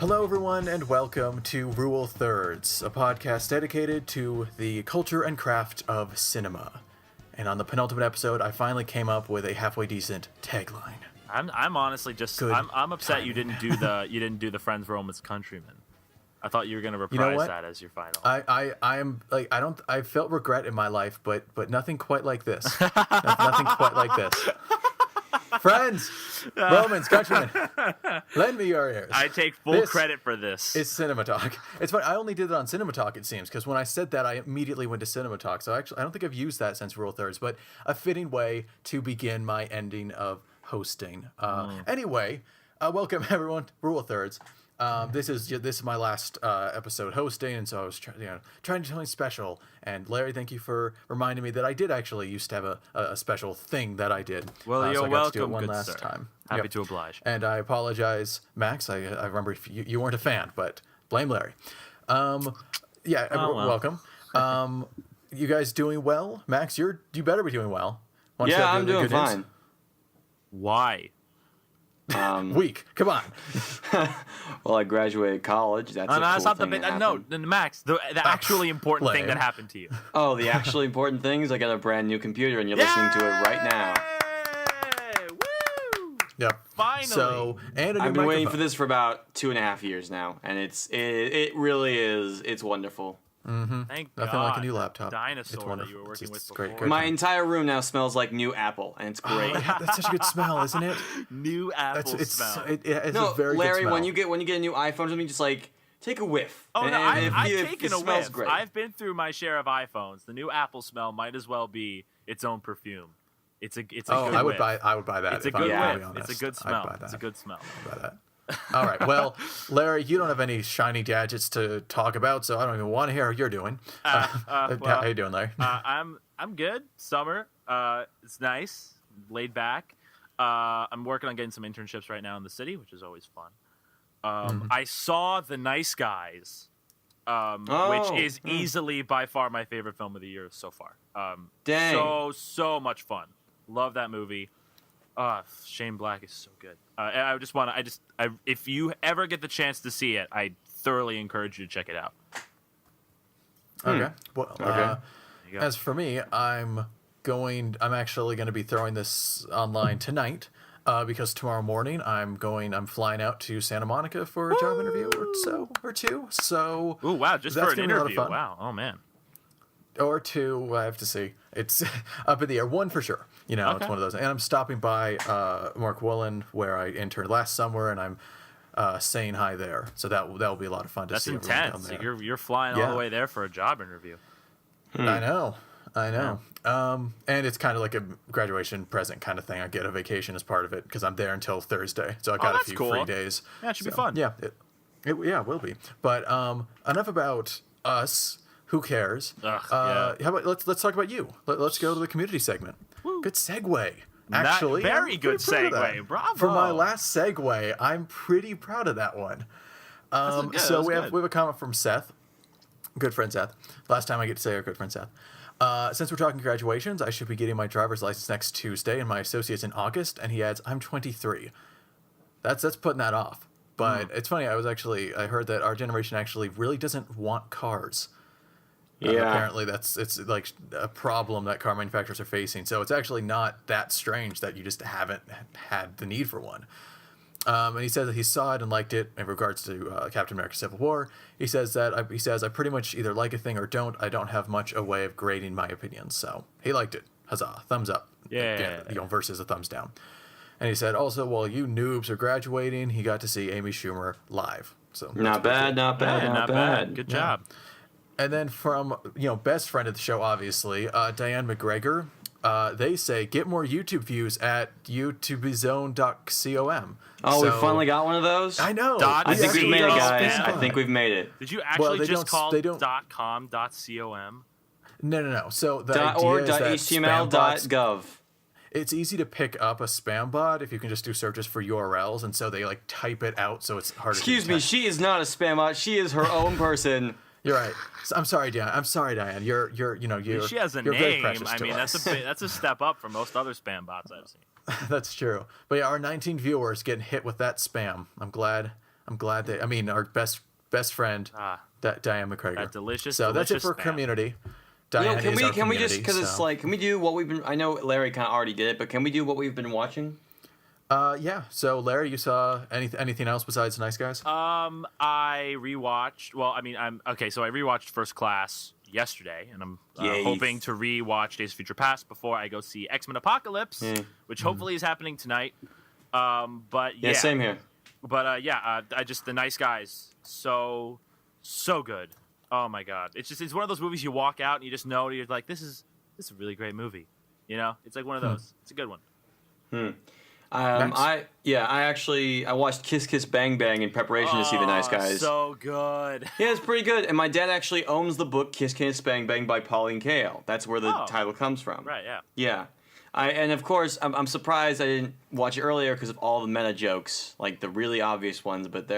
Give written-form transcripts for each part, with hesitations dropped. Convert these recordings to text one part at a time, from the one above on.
Hello, everyone, and welcome to Rule Thirds, a podcast dedicated to the culture and craft of cinema. And on the penultimate episode, I finally came up with a halfway decent tagline. I'm honestly just I'm upset you didn't do the Friends Romans Countrymen. I thought you were gonna reprise that as your final. I felt regret in my life, but nothing quite like this. Nothing quite like this. Friends, Romans, countrymen, lend me your ears. I take full credit for this. It's Cinema Talk. It's funny. I only did it on Cinema Talk, it seems, because when I said that, I immediately went to Cinema Talk. So actually, I don't think I've used that since Rule Thirds, but a fitting way to begin my ending of hosting. Anyway, welcome everyone, Rule Thirds. This is my last episode hosting, and so I was trying to do something special. And Larry, thank you for reminding me that I did actually used to have a special thing that I did. Well, you're so I got welcome, to do it one good last sir. time. Happy to oblige. And I apologize, Max. I remember if you weren't a fan, but blame Larry. Welcome. You guys doing well? Max, you better be doing well. I'm doing fine. News? Why? Weak. Come on. Well, I graduated college. That's a cool thing that happened. No, Max. The actually important thing that happened to you. Oh, the actually important thing is I got a brand new computer, and you're listening to it right now. Woo! Yep. Finally. So, and I've been waiting for this for about 2.5 years now, and it really is. It's wonderful. Mm-hmm. Thank Nothing God. like a new laptop. Dinosaur that you were working with before. Great. My entire room now smells like new Apple, and it's great. That's such a good smell, isn't it? New Apple smell. It's a very Larry, good smell. when you get a new iPhone, something just like take a whiff. Oh, no, I've taken a smells whiff. great. I've been through my share of iPhones. The new Apple smell might as well be its own perfume. It's a good I would whiff. buy that. It's a if good I'm whiff. being It's a honest. good smell. I'd buy that. It's a good smell. I'd buy that. All right. Well, Larry, you don't have any shiny gadgets to talk about, so I don't even want to hear how you're doing. How you doing, Larry? I'm good. Summer. It's nice. Laid back. I'm working on getting some internships right now in the city, which is always fun. I saw The Nice Guys, which is easily by far my favorite film of the year so far. Dang. So much fun. Love that movie. Shane Black is so good. If you ever get the chance to see it, I thoroughly encourage you to check it out. Okay. Well, as for me, I'm actually going to be throwing this online tonight because tomorrow morning I'm flying out to Santa Monica for a job interview or two. So, ooh, wow, just that's for an gonna be a lot of interview. fun. Wow. Oh man. Or two, I have to see. It's up in the air. One for sure. It's one of those. And I'm stopping by Mark Woolen, where I interned last summer, and I'm saying hi there. So that will be a lot of fun to see. That's everyone intense. down there. You're flying all the way there for a job interview. I know. And it's kind of like a graduation present kind of thing. I get a vacation as part of it because I'm there until Thursday. So I got a few free days. Yeah, it should be fun. Yeah, it will be. But enough about us. Who cares? How about let's talk about you. Let's go to the community segment. Woo. Good segue. Actually, very good segue. Bravo. For my last segue, I'm pretty proud of that one. So we have a comment from Seth, good friend Seth. Last time I get to say our good friend Seth. Since we're talking graduations, I should be getting my driver's license next Tuesday, and my associate's in August. And he adds, "I'm 23." That's putting that off. But it's funny. I heard that our generation actually really doesn't want cars. Yeah. Apparently it's like a problem that car manufacturers are facing. So it's actually not that strange that you just haven't had the need for one. And he says that he saw it and liked it in regards to Captain America: Civil War. He says I pretty much either like a thing or don't. I don't have much a way of grading my opinions. So he liked it. Huzzah. Thumbs up. Yeah. Versus a thumbs down. And he said also, while you noobs are graduating, he got to see Amy Schumer live. So not bad. Good job. And then from, best friend of the show, obviously, Diane McGregor, they say, get more YouTube views at youtubezone.com. We finally got one of those? I know. I think we've made it, guys. I think we've made it. Did you actually just call .com .com? No. So the .org, idea is that .html, .gov. It's easy to pick up a spam bot if you can just do searches for URLs, and so they type it out so it's harder to detect. Excuse me, she is not a spam bot. She is her own person. You're right. I'm sorry, Diane. You're she has a name. Very precious to us. That's a step up from most other spam bots I've seen. That's true. But yeah, our 19 viewers getting hit with that spam. I'm glad I'm glad that, I mean, our best friend, Diane McGregor. That delicious, So that's it delicious for spam. Community. You know, Diane is our can we just community, because it's so- like, can we do what we've been? I know Larry kind of already did it, but can we do what we've been watching? Yeah. So Larry, you saw anything else besides Nice Guys? I rewatched. Well, I mean, I'm okay. So I rewatched First Class yesterday, and I'm Yay. hoping to rewatch Days of Future Past before I go see X-Men Apocalypse, which hopefully is happening tonight. But yeah, Same here. But I just The Nice Guys, so good. Oh my god, it's one of those movies you walk out and you just know you're like, this is a really great movie. You know, it's like one of those. It's a good one. I watched Kiss Kiss Bang Bang in preparation to see The Nice Guys. So good. Yeah, it's pretty good. And my dad actually owns the book Kiss Kiss Bang Bang by Pauline Kael. That's where the title comes from. Right. Yeah. Yeah. And of course, I'm surprised I didn't watch it earlier because of all the meta jokes, like the really obvious ones. But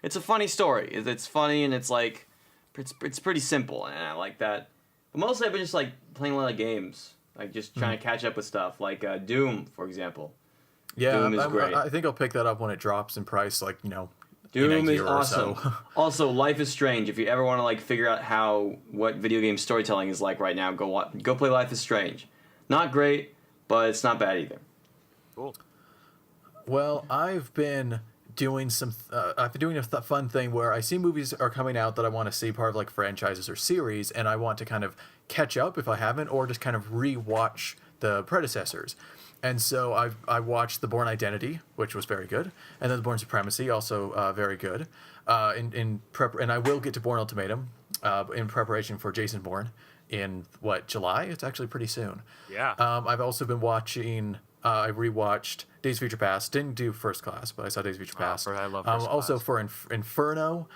it's a funny story. It's funny and it's like, it's pretty simple, and I like that. But mostly I've been just like playing a lot of games, like just trying to catch up with stuff, like Doom, for example. Yeah, Doom is great. I think I'll pick that up when it drops in price, like, in Doom a is year or awesome. so. Also, Life is Strange. If you ever want to like figure out what video game storytelling is like right now, go play Life is Strange. Not great, but it's not bad either. Cool. Well, I've been doing a fun thing where I see movies are coming out that I want to see, part of like franchises or series, and I want to kind of catch up if I haven't, or just kind of re-watch the predecessors. And so I watched The Bourne Identity, which was very good, and then The Bourne Supremacy, also very good. And I will get to Bourne Ultimatum in preparation for Jason Bourne in July? It's actually pretty soon. Yeah. I've also been watching. I rewatched Days of Future Past. Didn't do First Class, but I saw Days of Future Past. I love First Also Class. for Inferno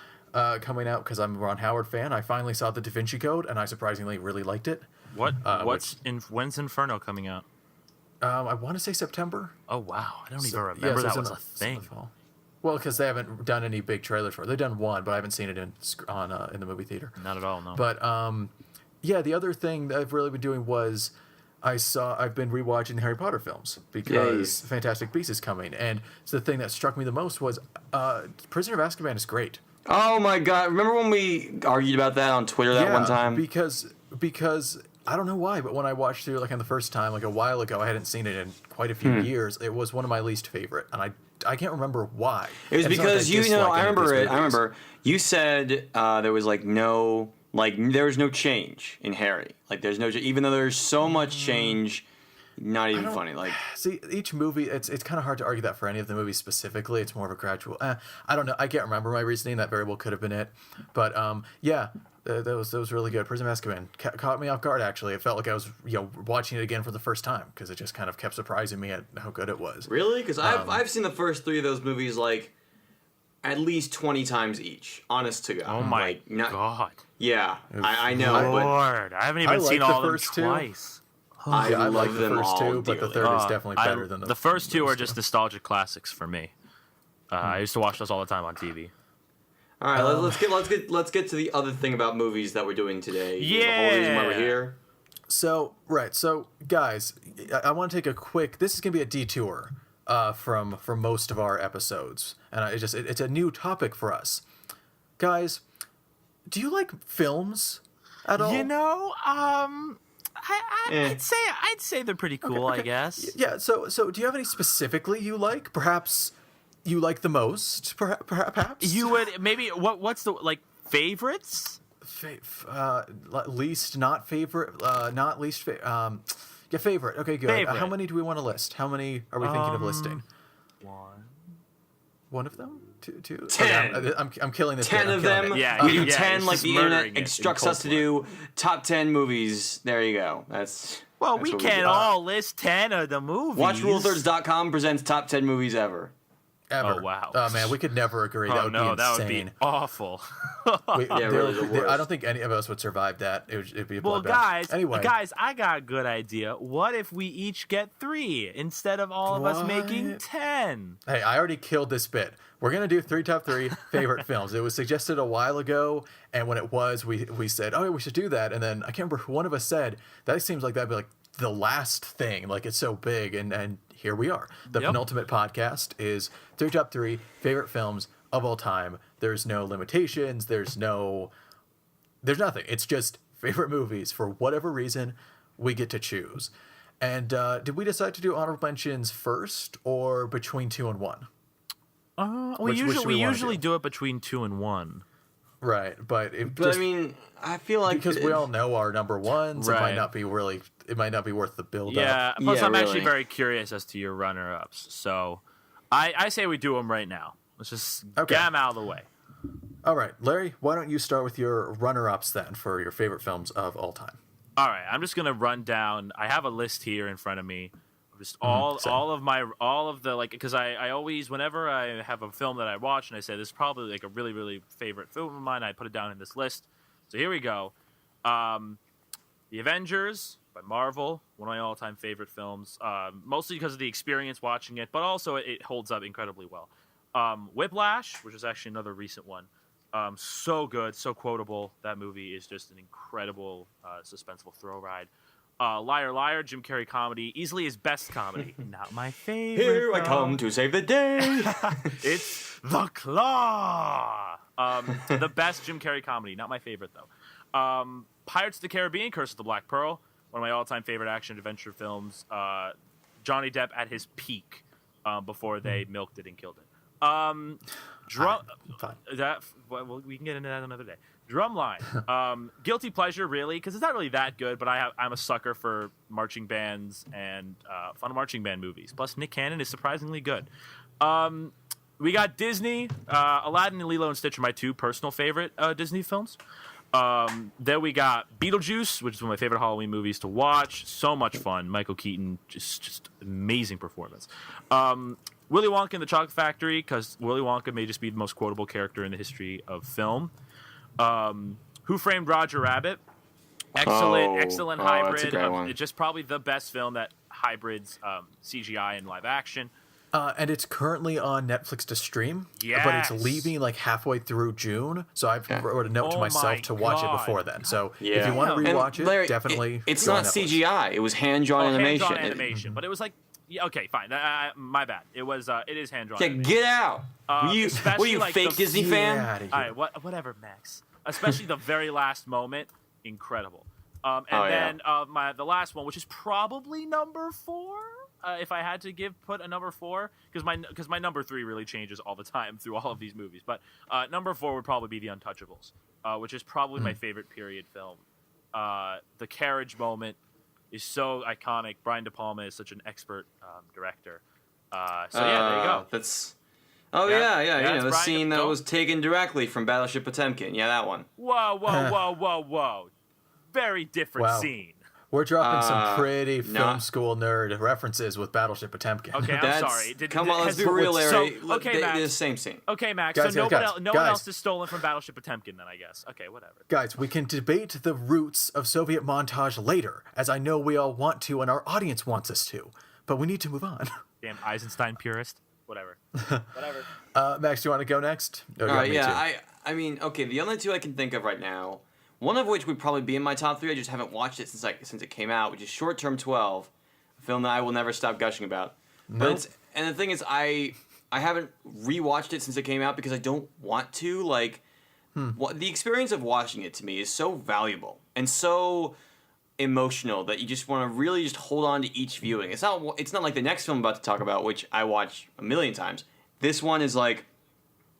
coming out, because I'm a Ron Howard fan. I finally saw The Da Vinci Code, and I surprisingly really liked it. When's Inferno coming out? I want to say September. Oh wow, I don't even Yeah, remember so it's that in was a it's in thing. the fall. Well, because they haven't done any big trailers for it. They've done one, but I haven't seen it in the movie theater. Not at all, no. But yeah, the other thing that I've really been doing was I've been rewatching the Harry Potter films because Fantastic Beasts is coming, and so the thing that struck me the most was Prisoner of Azkaban is great. Oh my god! Remember when we argued about that on Twitter that one time? because I don't know why, but when I watched through like on the first time, like a while ago, I hadn't seen it in quite a few years. It was one of my least favorite, and I can't remember why. It was And it's not that I because dislike I any of remember these it. I movies. remember you said there was there was no change in Harry. Like there's no, even though there's so much change, not even funny. Like See, each movie, it's kind of hard to argue that for any of the movies specifically. It's more of a gradual. I don't know. I can't remember my reasoning. That very well could have been it. But yeah, that was really good. Prison of Azkaban caught me off guard. Actually, it felt like I was watching it again for the first time because it just kind of kept surprising me at how good it was. really, because I've seen the first 3 of those movies like at least 20 times each. Honest to God. Oh my Like, not- god. Yeah, I know, but Lord, I haven't I even seen like the all of them first two. twice. I Yeah, I love like the them first all two, but the dearly. third is definitely better than the first two those are just nostalgic classics for me. I used to watch those all the time on TV. All right, let's get to the other thing about movies that we're doing today. The whole reason why we're Yeah. here. So guys, I want to take a quick. This is gonna be a detour from most of our episodes, and it's a new topic for us, guys. Do you like films at all? You know, Eh. I'd say they're pretty cool. I guess. Yeah. So do you have any specifically you like? Perhaps you like the most. Perhaps You would maybe what's the like favorites? least, not favorite, not least. Yeah, favorite. Okay, good. Favorite. How many do we want to list? How many are we thinking of listing? One of them? Two? 10. Okay, I'm killing this. 10 bit. I'm of killing them. it. Yeah, We do yeah, 10 he's like just the internet murdering it in instructs cold us to do. Top 10 movies. There you go. That's Well, that's we what can't do. all list 10 of the movies. WatchRule30s.com presents top 10 movies ever. Ever. Oh, wow. Oh man, we could never agree. Oh That would no, be that insane. would be awful. Really the worst. I don't think any of us would survive that. It'd be a Well, bloodbath. Anyway, guys, I got a good idea. What if we each get 3 instead of all of us making What? 10? hey, I already killed this bit. We're gonna do top 3 favorite films. It was suggested a while ago, and when it was, we said, oh, yeah, we should do that. And then I can't remember who one of us said that seems like that'd be like the last thing. Like it's so big, and here we are. The Yep. penultimate podcast is top 3 favorite films of all time. There's no limitations. There's nothing. It's just favorite movies. For whatever reason, we get to choose. And did we decide to do honorable mentions first or between 2 and 1? We which we wanna usually do it between 2 and 1. Right, but I mean, I feel like because we all know our number ones, it Right. might not be worth the build up. Yeah. Plus, Yeah, I'm actually really. very curious as to your runner-ups. So, I say we do them right now. Let's just Okay. get them out of the way. All right, Larry, why don't you start with your runner-ups then for your favorite films of all time? All right, I'm just gonna run down. I have a list here in front of me, of just all of the like, because I always, whenever I have a film that I watch and I say this is probably like a really really favorite film of mine, I put it down in this list. So here we go. The Avengers by Marvel, one of my all-time favorite films, mostly because of the experience watching it, but also it holds up incredibly well. Whiplash, which is actually another recent one. So good, so quotable. That movie is just an incredible, suspenseful thrill ride. Liar Liar, Jim Carrey comedy, easily his best comedy. Not my favorite. here I though. come to save the day. It's The Claw. The best Jim Carrey comedy. Not my favorite though. Pirates of the Caribbean, Curse of the Black Pearl, one of my all-time favorite action adventure films. Johnny Depp at his peak before they milked it and killed it. Fine. Well, we can get into that another day. Drumline, guilty pleasure, really, because it's not really that good. But I'm a sucker for marching bands and fun marching band movies. Plus, Nick Cannon is surprisingly good. We got Disney, Aladdin and Lilo and Stitch are my 2 personal favorite Disney films. Then we got Beetlejuice, which is one of my favorite Halloween movies to watch. So much fun. Michael Keaton, just amazing performance. Willy Wonka and the Chocolate Factory, because Willy Wonka may just be the most quotable character in the history of film. Who Framed Roger Rabbit? Excellent that's a hybrid. great one. It's just probably the best film that hybrids CGI and live action. And it's currently on Netflix to stream, but Yes. it's leaving like halfway through June. So I wrote a note to Oh my myself to watch it God. before then. So if Yeah. you want to And rewatch it, Larry, definitely. It's go not on Netflix. CGI. It was hand-drawn animation. Hand-drawn animation, but it was like, yeah, okay, fine. My bad. It was. It is hand-drawn. Yeah, animation. get out. What are especially you, like fake the- Disney Get fan? outta here. All right, whatever, Max. Especially the very last moment, incredible. And Oh, yeah. then the last one, which is probably number 4. If I had to put a number 4, because my number 3 really changes all the time through all of these movies. But number 4 would probably be The Untouchables, which is probably my favorite period film. The carriage moment is so iconic. Brian De Palma is such an expert director. Yeah, there you go. That's. Yeah. Yeah. Yeah, You know, it's the Brian scene De- that go. was taken directly from Battleship Potemkin. Yeah, that one. Whoa. Very different Wow. scene. We're dropping some pretty no. film school nerd references with Battleship Potemkin. Okay, I'm That's, sorry. Come on, let's has- be real, Larry. So, okay, They're Max. the same scene. Okay, Max. Guys, so guys, no one guys. else is stolen from Battleship Potemkin, then I guess. Okay, whatever. Guys, we can debate the roots of Soviet montage later, as I know we all want to and our audience wants us to. But we need to move on. Damn Eisenstein purist. Whatever. Whatever. Max, do you want to go next? Oh, All right, me yeah. too. I mean, okay. The only 2 I can think of right now, one of which would probably be in my top 3. I just haven't watched it since it came out, which is Short Term 12, a film that I will never stop gushing about. Nope. And the thing is, I haven't rewatched it since it came out because I don't want to. Like, the experience of watching it to me is so valuable and so emotional that you just want to really just hold on to each viewing. It's not like the next film I'm about to talk about, which I watch a million times. This one is like,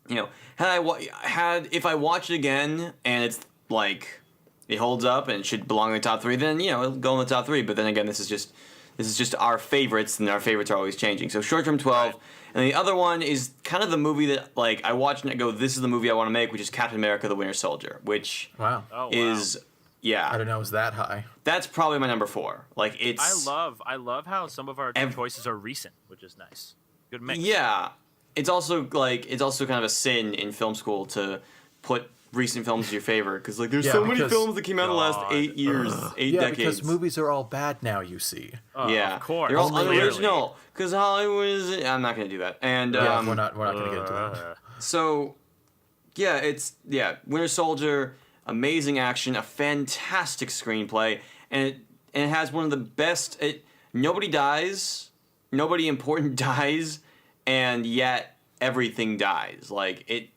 you know, if I watch it again and it's like it holds up and it should belong in the top 3, then you know it'll go in the top 3. But then again, this is just our favorites, and our favorites are always changing. So Short Term 12, and the other one is kind of the movie that like I watch and I go, this is the movie I want to make, which is Captain America: The Winter Soldier, which Wow. Oh, wow. is I don't know, is that high? that's probably my number 4. Like it's I love how some of our choices are recent, which is nice. Good mix. Yeah, it's also kind of a sin in film school to put recent films as your favorite because like there's Yeah, so many because- films that came out in the last God. 8 years, 8 Yeah, decades. because movies are all bad now, you see. Yeah, of course. they're all Clearly. unoriginal because Hollywood is. I'm not going to do that. And Yeah, we're not going to get into that. So, yeah, Winter Soldier, amazing action, a fantastic screenplay, and it has one of the best. Nobody dies, nobody important dies, and yet everything dies. Like it.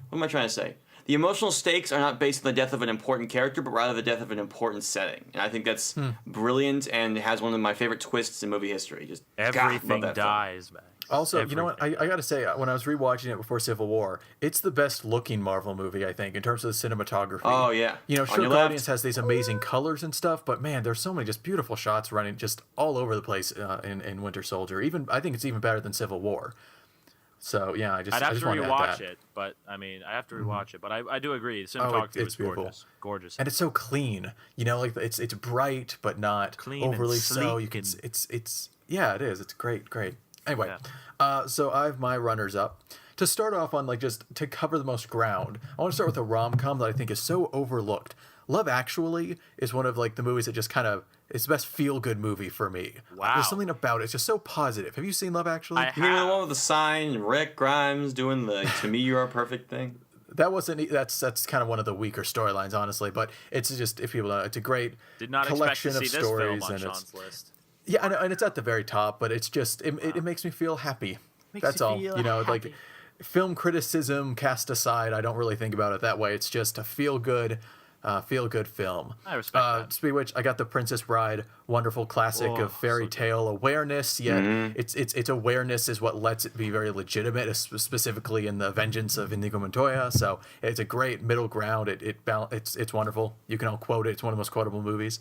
What am I trying to say? The emotional stakes are not based on the death of an important character, but rather the death of an important setting. And I think that's brilliant and has one of my favorite twists in movie history. Just Everything God, dies, man. Also, you know what? I got to say, when I was rewatching it before Civil War, it's the best looking Marvel movie, I think, in terms of the cinematography. Oh, yeah. You know, On sure, your Guardians left. has these amazing colors and stuff, but man, there's so many just beautiful shots running just all over the place in Winter Soldier. Even I think it's even better than Civil War. So yeah, I'd I have just to want to add rewatch that. it, but I mean, I have to rewatch it. But I do agree. The cinematography it's was beautiful. gorgeous. And it's so clean, you know, like it's bright but not Clean and overly so. You sleek can and- it's yeah, it is. It's great. Anyway, Yeah. so I have my runners up. To start off on like just to cover the most ground, I want to start with a rom-com that I think is so overlooked. Love Actually is one of like the movies that just kind of it's the best feel-good movie for me. Wow. There's something about it. It's just so positive. Have you seen Love Actually? I You mean the have. one with the sign, Rick Grimes doing the "To me you are perfect" thing? That wasn't. That's kind of one of the weaker storylines, honestly. But it's just if people know, it's a great Did not expect to collection see of this film stories, on and it's Sean's list. yeah, and it's at the very top. But it's just it makes me feel happy. Makes That's you all. feel You know, like happy. film criticism cast aside, I don't really think about it that way. It's just a feel good film. I respect that. Speaking of which, I got The Princess Bride, wonderful classic Oh, of fairy so good. tale awareness. Yet its awareness is what lets it be very legitimate, specifically in the Vengeance of Inigo Montoya. So it's a great middle ground. It's wonderful. You can all quote it. It's one of the most quotable movies.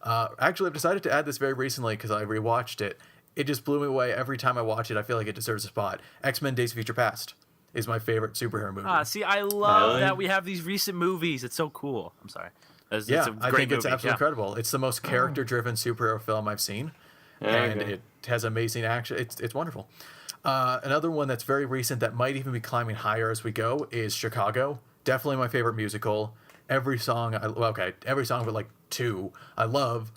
Actually, I've decided to add this very recently because I rewatched it. It just blew me away every time I watch it. I feel like it deserves a spot. X-Men: Days of Future Past is my favorite superhero movie. See, I love Really? that we have these recent movies. It's so cool. I'm sorry. It's Yeah, a I great think it's movie. absolutely Yeah. incredible. It's the most character-driven superhero film I've seen, and Okay. it has amazing action. It's wonderful. Another one that's very recent that might even be climbing higher as we go is Chicago. Definitely my favorite musical. Every song, every song but like two, I love.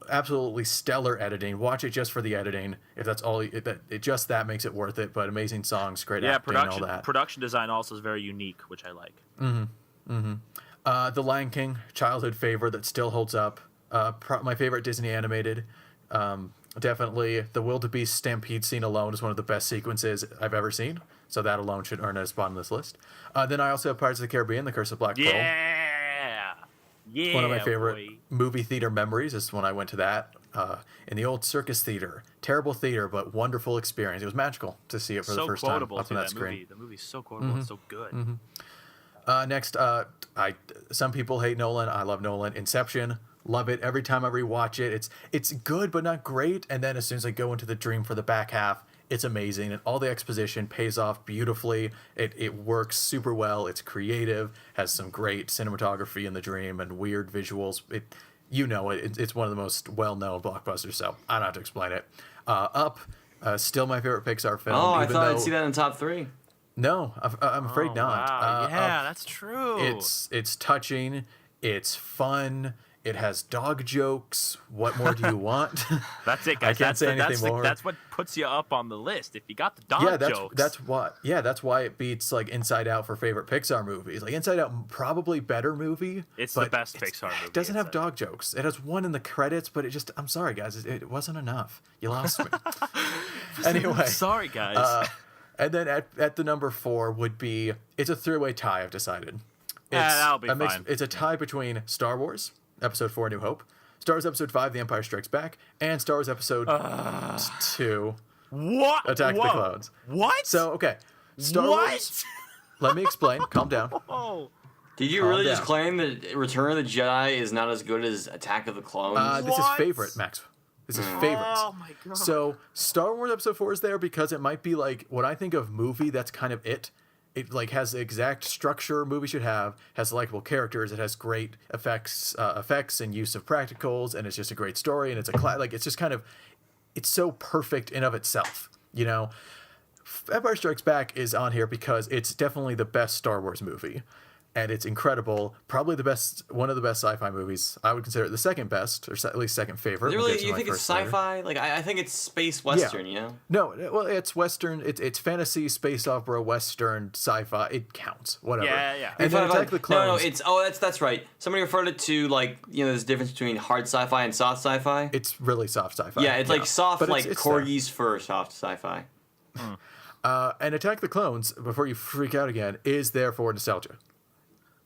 Absolutely stellar editing. Watch it just for the editing. If that's all, just that makes it worth it. But amazing songs, great Yeah, acting, all that. production design also is very unique, which I like. The Lion King, childhood favorite that still holds up. My favorite Disney animated. Definitely the Wildebeest Stampede scene alone is one of the best sequences I've ever seen. So that alone should earn a spot on this list. Then I also have Pirates of the Caribbean, The Curse of Black Pearl. Yeah, One of my favorite boy. movie theater memories is when I went to that in the old Circus Theater. Terrible theater, but wonderful experience. It was magical to see it for the So first time quotable up too. on That that screen. movie. The movie's so quotable. It's so good. Next, some people hate Nolan. I love Nolan. Inception, love it. Every time I rewatch it, it's good but not great. And then as soon as I go into the dream for the back half, it's amazing, and all the exposition pays off beautifully. It works super well. It's creative, has some great cinematography in the dream and weird visuals. It's one of the most well-known blockbusters. So I don't have to explain it. Up, still my favorite Pixar film. Oh, I even thought I'd though- see that in the top 3. No, I'm afraid Oh, not. wow. Yeah, Up, that's true. it's touching. It's fun. It has dog jokes. What more do you want? That's it, guys. I can't say anything more. That's what puts you up on the list. If you got the dog yeah, jokes. that's why it beats like Inside Out for favorite Pixar movies. Like Inside Out, probably better movie. It's the but best Pixar movie, It doesn't have Inside Out. dog jokes. It has one in the credits, but I'm sorry guys, it wasn't enough. You lost me. Anyway, Sorry, guys. and then at the number 4 would be it's a three-way tie. I've decided. That'll be a mix- fine. It's a tie between Star Wars Episode 4: A New Hope, Star Wars Episode 5: The Empire Strikes Back, and Star Wars Episode 2: What? Attack of the Whoa. Clones. What? So okay, Star what? Wars. Let me explain. Calm down. Oh. Did you Calm really just down. claim that Return of the Jedi is not as good as Attack of the Clones? This is What? favorite, Max. This is favorites. Oh my god. So Star Wars Episode 4 is there because it might be like when I think of movie, that's kind of it. It like has the exact structure a movie should have, has likable characters, it has great effects and use of practicals, and it's just a great story, and it's like it's just kind of it's so perfect in of itself, you know. Empire Strikes Back is on here because it's definitely the best Star Wars movie. And it's incredible. Probably one of the best sci-fi movies. I would consider it the second best, or at least second favorite. We'll really, get to you my think it's first later. sci-fi? Like I think it's space western. You know? No, well, it's Western. It's fantasy, space opera, Western, sci-fi. It counts. Whatever. Yeah, yeah. And then Attack of the Clones. No, it's that's right. Somebody referred it to like there's a difference between hard sci-fi and soft sci-fi. It's really soft sci-fi. Yeah, it's like soft, But like it's there. corgis for soft sci-fi. And Attack the Clones, before you freak out again, is there for nostalgia.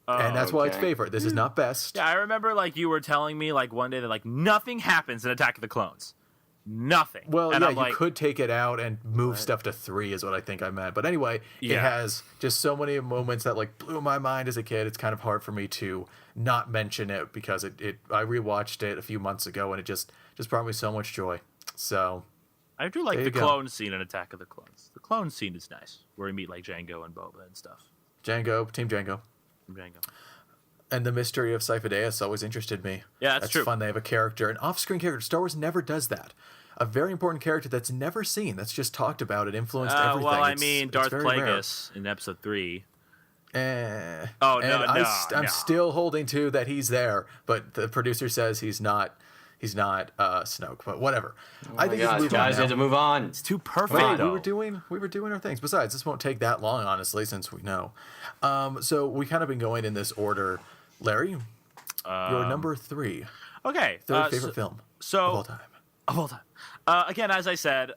And that's why it's okay. favorite. This is not best. Yeah, I remember like you were telling me like one day that like nothing happens in Attack of the Clones. Nothing. Well, and yeah, I'm you like, could take it out and move stuff to 3 is what I think I meant. But anyway, it Yeah. has just so many moments that like blew my mind as a kid. It's kind of hard for me to not mention it because I rewatched it a few months ago and it just brought me so much joy. So I do like There the you go. clone scene in Attack of the Clones. The clone scene is nice, where we meet like Jango and Boba and stuff. Django, Team Django. Jango. And the mystery of Cypher Deus always interested me. Yeah, that's true. Fun. They have a character, an off-screen character. Star Wars never does that. A very important character that's never seen, that's just talked about. It influenced everything. Well, I It's- mean, it's Darth very rare. Plagueis in Episode 3. Oh, no, I'm no. still holding to that he's there, but the producer says he's not. He's not Snoke, but whatever. I think we Guys, move on guys, now. we have to move on. It's too perfect. Wait, though. we were doing our things. Besides, this won't take that long, honestly, since we know. So we kind of been going in this order. Larry, your number 3, Okay. third favorite film so of all time. Of all time. Again, as I said,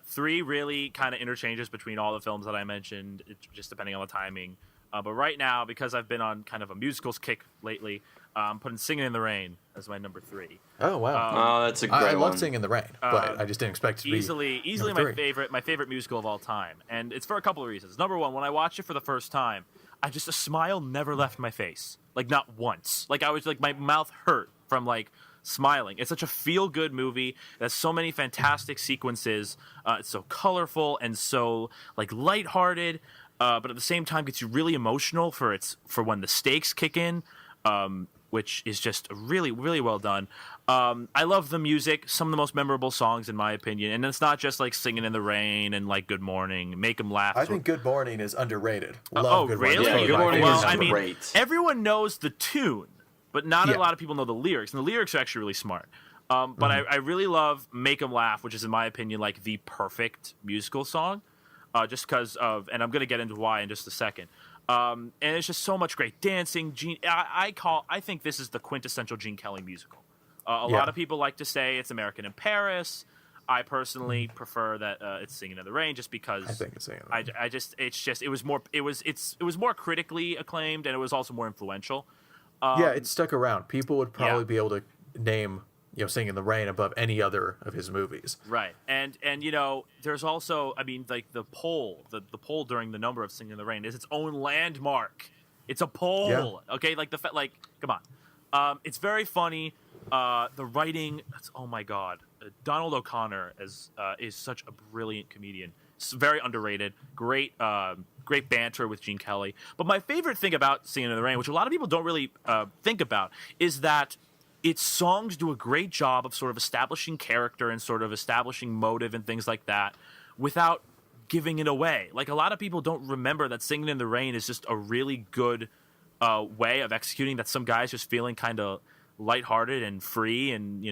3 really kind of interchanges between all the films that I mentioned, just depending on the timing. But right now, because I've been on kind of a musicals kick lately, I'm putting Singing in the Rain as my number 3. Oh wow! Oh, that's a great I one. love Singing in the Rain, but I just didn't expect it to be Easily number 3. my favorite musical of all time, and it's for a couple of reasons. Number one, when I watched it for the first time, a smile never left my face, like not once. Like I was like my mouth hurt from like smiling. It's such a feel-good movie. It has so many fantastic sequences. It's so colorful and so like lighthearted, but at the same time gets you really emotional for when the stakes kick in. Which is just really, really well done. I love the music, some of the most memorable songs in my opinion, and it's not just like Singing in the Rain and like Good Morning, Make 'Em Laugh. I think Good Morning is underrated. Love oh, Good really? Morning. Yeah, Good Morning well, is I mean, great. everyone knows the tune, but not Yeah. a lot of people know the lyrics, and the lyrics are actually really smart. But I really love Make 'Em Laugh, which is in my opinion like the perfect musical song, just because of, and I'm going to get into why in just a second. And it's just so much great dancing. I think this is the quintessential Gene Kelly musical. A Yeah. lot of people like to say it's American in Paris. I personally prefer that it's Singing in the Rain, just because I think it's Singing in the Rain. it was more critically acclaimed, and it was also more influential. Yeah, it stuck around. People would probably yeah. be able to name, Singing in the Rain above any other of his movies. Right, and there's also, I mean, like the poll during the number of Singing in the Rain is its own landmark. It's a poll, okay? Like come on, it's very funny. The writing, oh my god, Donald O'Connor is such a brilliant comedian. It's very underrated. Great banter with Gene Kelly. But my favorite thing about Singing in the Rain, which a lot of people don't really think about, is that its songs do a great job of sort of establishing character and sort of establishing motive and things like that without giving it away. Like a lot of people don't remember that Singing in the Rain is just a really good way of executing that some guy's just feeling kind of lighthearted and free and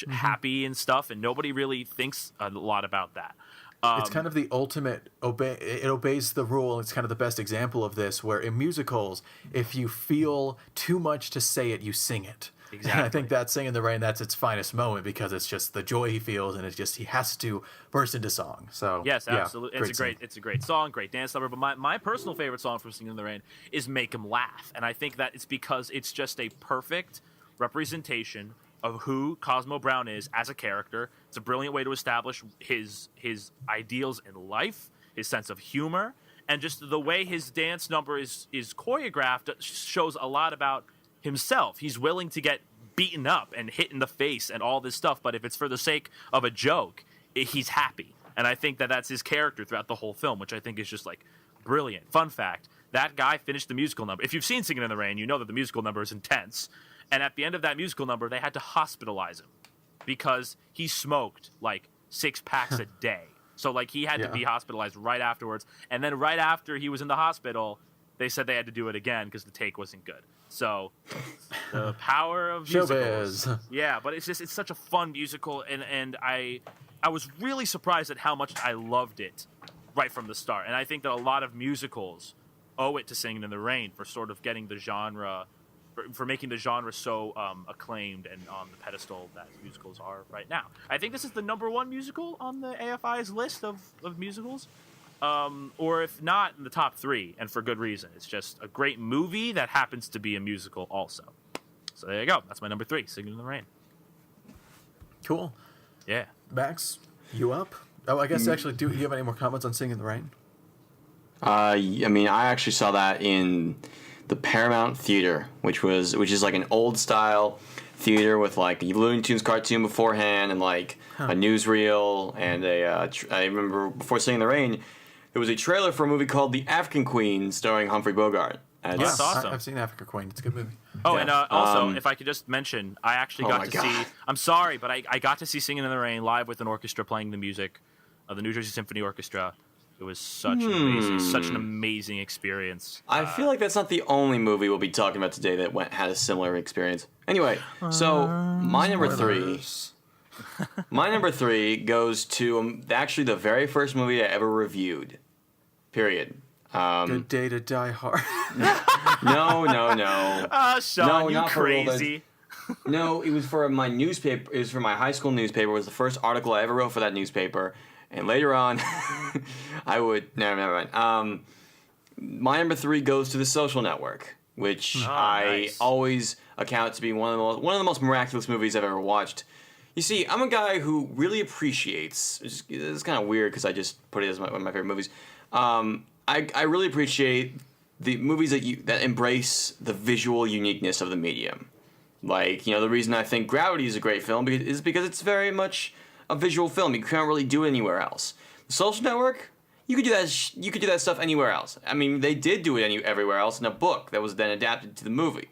happy and stuff, and nobody really thinks a lot about that. It's kind of the ultimate it obeys the rule. It's kind of the best example of this, where in musicals, if you feel too much to say it, you sing it. Exactly. And I think that Singing in the Rain, that's its finest moment, because it's just the joy he feels, and it's just he has to burst into song. So Yes, yeah, absolutely. scene. It's a great song, great dance number. But my personal favorite song from Singing in the Rain is Make 'Em Laugh, and I think that it's because it's just a perfect representation of who Cosmo Brown is as a character. It's a brilliant way to establish his ideals in life, his sense of humor, and just the way his dance number is choreographed shows a lot about himself. He's willing to get beaten up and hit in the face and all this stuff, but if it's for the sake of a joke, he's happy. And I think that that's his character throughout the whole film, which I think is just like brilliant. Fun fact, that guy finished the musical number. If you've seen Singing in the Rain, you know that the musical number is intense. And at the end of that musical number, they had to hospitalize him because he smoked like 6 packs a day. So like he had to be hospitalized right afterwards. And then right after he was in the hospital, they said they had to do it again because the take wasn't good. So the power of musicals. Showbiz. Yeah, but it's such a fun musical, and I was really surprised at how much I loved it right from the start. And I think that a lot of musicals owe it to Singing in the Rain for sort of getting the genre, for making the genre so acclaimed and on the pedestal that musicals are right now. I think this is the number 1 musical on the AFI's list of musicals. or if not in the top 3, and for good reason. It's just a great movie that happens to be a musical also. So there you go. That's my number 3, Singing in the Rain. Cool. Yeah. Max, you up? Oh, I guess actually, do you have any more comments on Singing in the Rain? I mean, I actually saw that in the Paramount Theater, which is like an old style theater with like a Looney Tunes cartoon beforehand and like a newsreel and I remember before Singing in the Rain, there was a trailer for a movie called The African Queen starring Humphrey Bogart. And That's awesome. I've seen Africa Queen. It's a good movie. Oh, Yeah. and also, if I could just mention, I actually Oh got my to God. see. I'm sorry, but I got to see Singing in the Rain live with an orchestra playing the music of the New Jersey Symphony Orchestra. It was such an amazing experience. I feel like that's not the only movie we'll be talking about today that had a similar experience. Anyway, so my number 3 Spoilers. My number 3 goes to actually the very first movie I ever reviewed. Period. Good Day to Die Hard. No. Sean, No, you not for real, crazy. No, it was for my newspaper. It was for my high school newspaper. It was the first article I ever wrote for that newspaper. And later on, I would... No, never mind. My number 3 goes to The Social Network, which I nice. always account to be one of the most miraculous movies I've ever watched. You see, I'm a guy who really appreciates... It's kind of weird because I just put it as one of my favorite movies. I really appreciate the movies that embrace the visual uniqueness of the medium. Like, the reason I think Gravity is a great film is because it's very much a visual film. You can't really do it anywhere else. The Social Network, you could do that. You could do that stuff anywhere else. I mean, they did do it everywhere else in a book that was then adapted to the movie.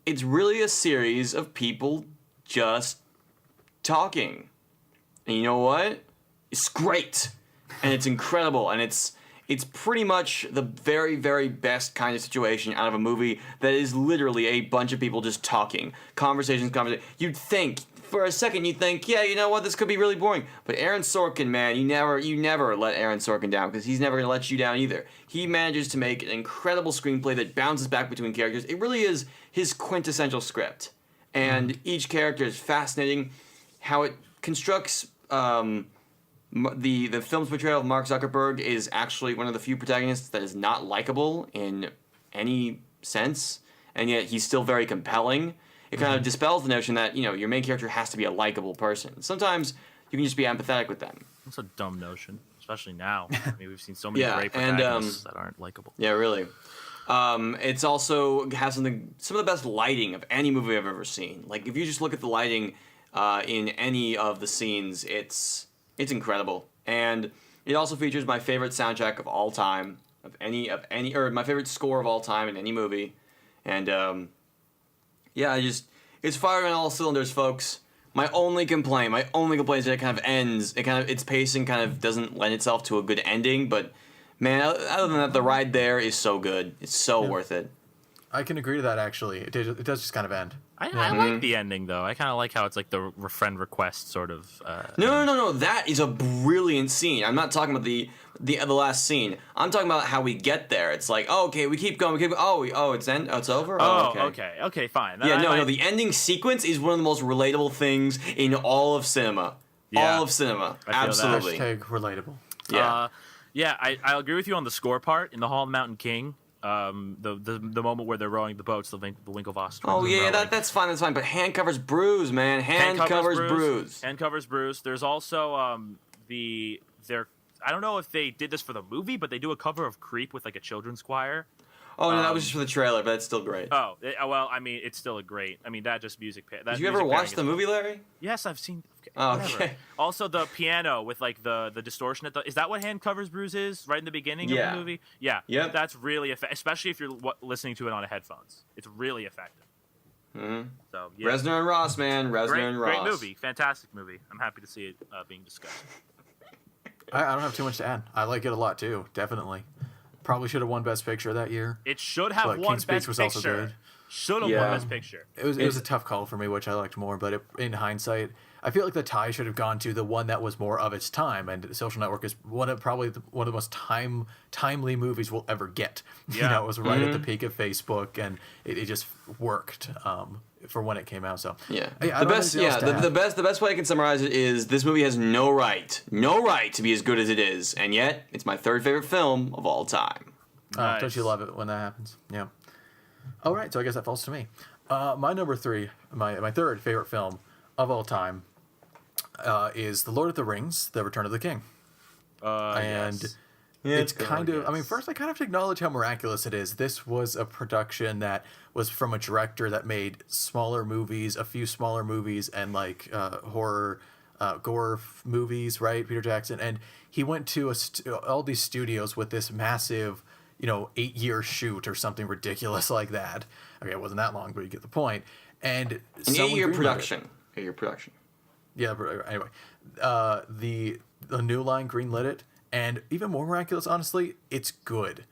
It's really a series of people just talking, and you know what? It's great, and it's incredible, and it's pretty much the very, very best kind of situation out of a movie that is literally a bunch of people just talking. Conversations. You'd think, for a second, yeah, you know what, this could be really boring. But Aaron Sorkin, man, you never let Aaron Sorkin down, because he's never going to let you down either. He manages to make an incredible screenplay that bounces back between characters. It really is his quintessential script. And each character is fascinating. How it constructs... The film's portrayal of Mark Zuckerberg is actually one of the few protagonists that is not likable in any sense, and yet he's still very compelling. It kind of dispels the notion that, your main character has to be a likable person. Sometimes you can just be empathetic with them. That's a dumb notion, especially now. I mean, we've seen so many Yeah, great and, protagonists that aren't likable. Yeah, really. It's also has some of the best lighting of any movie I've ever seen. Like, if you just look at the lighting in any of the scenes, it's incredible. And it also features my favorite soundtrack of all time, or my favorite score of all time in any movie. And it's firing on all cylinders, folks. My only complaint is that it kind of ends. Its pacing kind of doesn't lend itself to a good ending. But man, other than that, the ride there is so good. It's so worth it. I can agree to that, actually. It does just kind of end. I like the ending, though. I kind of like how it's like the friend request sort of... No. That is a brilliant scene. I'm not talking about the last scene. I'm talking about how we get there. It's like, okay, we keep going. It's over? Okay, fine. No, the ending sequence is one of the most relatable things in all of cinema. Yeah. All of cinema. I feel that. Absolutely. Hashtag relatable. Yeah. I agree with you on the score part in the Hall of the Mountain King. The moment where they're rowing the boats, the Winklevoss. Oh yeah, that's fine. But hand covers bruise, man. Hand covers bruise. Hand covers bruise. There's also I don't know if they did this for the movie, but they do a cover of Creep with like a children's choir. Oh no, that was just for the trailer, but it's still great. Well, I mean, it's still that just music. Did you ever watch the movie, Larry? Yes, I've seen. Oh, whatever. okay. Also, the piano with like the distortion is that what Hand Covers Bruise is right in the beginning of the movie? Yeah. Yep. That's really effective, especially if you're listening to it on headphones. It's really effective. Mm-hmm. So yeah. Reznor and Ross, man. Reznor and Ross. Great movie, fantastic movie. I'm happy to see it being discussed. I don't have too much to add. I like it a lot, too. Definitely. Probably should have won Best Picture that year. It should have But won King's Speech Best was Picture. also good. Should have Yeah. won Best Picture. It was a tough call for me, which I liked more. But in hindsight, I feel like the tie should have gone to the one that was more of its time. And The Social Network is one of the most timely movies we'll ever get. Yeah. It was right at the peak of Facebook, and it just worked. for when it came out. So Yeah, Hey, I the don't have best. anything else Yeah, to add. the best way I can summarize it is this movie has no right to be as good as it is, and yet it's my third favorite film of all time. Oh, don't you Nice. love it when that happens? Yeah. All right, so I guess that falls to me. My number three, my third favorite film of all time, is The Lord of the Rings: The Return of the King. And Yes. it's kind of, I mean, yes. first I kind of have to acknowledge how miraculous it is. This was a production that was from a director that made smaller movies, a few smaller movies, and like horror, gore movies, right? Peter Jackson. And he went to all these studios with this massive, 8-year shoot or something ridiculous like that. Okay, it wasn't that long, but you get the point. And An someone 8-year greenlit it. production. 8-year production. Yeah, but anyway, the New Line greenlit it, and even more miraculous, honestly, it's good.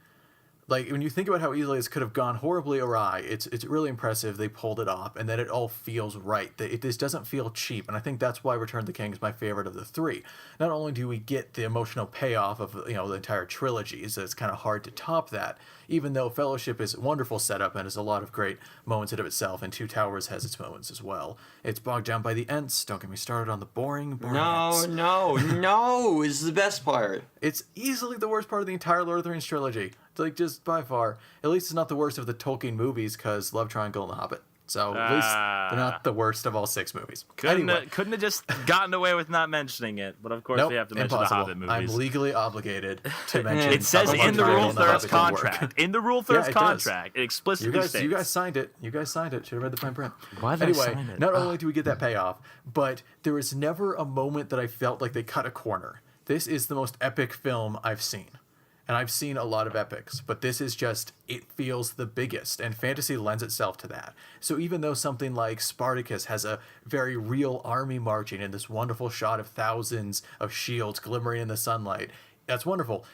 Like when you think about how easily this could have gone horribly awry, it's really impressive. They pulled it off, and then it all feels right. This doesn't feel cheap, and I think that's why Return of the King is my favorite of the three. Not only do we get the emotional payoff of the entire trilogy, so it's kind of hard to top that. Even though Fellowship is a wonderful setup and has a lot of great moments in of itself, and Two Towers has its moments as well. It's bogged down by the Ents. Don't get me started on the boring No, Ents. no. This is the best part. It's easily the worst part of the entire Lord of the Rings trilogy. It's like just by far. At least it's not the worst of the Tolkien movies because Love Triangle and The Hobbit. So at least they're not the worst of all 6 movies. Couldn't Anyway, couldn't have just gotten away with not mentioning it, but of course nope, we have to mention impossible. the Hobbit movies. I'm legally obligated to mention. It says Love in the Triangle Rule and The Thirds Hobbit didn't work. contract. In the Rule Yeah, Thirds it does. contract, it explicitly states. You guys signed it. You guys signed it. Should have read the fine print. Why did I anyway, sign it? not only do we get that payoff, but there was never a moment that I felt like they cut a corner. This is the most epic film I've seen. And I've seen a lot of epics, but this is just, it feels the biggest, and fantasy lends itself to that. So even though something like Spartacus has a very real army marching in this wonderful shot of thousands of shields glimmering in the sunlight, that's wonderful.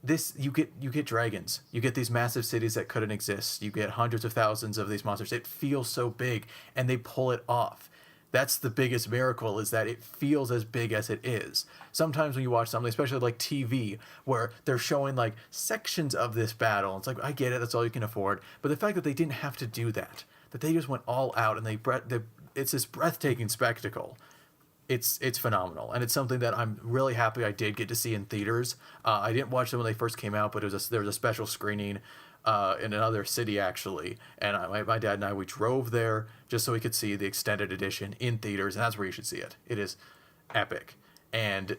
This, you get dragons, you get these massive cities that couldn't exist, you get hundreds of thousands of these monsters. It feels so big, and they pull it off. That's the biggest miracle, is that it feels as big as it is. Sometimes when you watch something, especially like TV, where they're showing like sections of this battle, it's like, I get it, that's all you can afford. But the fact that they didn't have to do that they just went all out, and it's this breathtaking spectacle. It's phenomenal, and it's something that I'm really happy I did get to see in theaters. I didn't watch them when they first came out, but there was a special screening in another city actually, and my dad and I, we drove there just so we could see the extended edition in theaters, and that's where you should see it. It is epic, and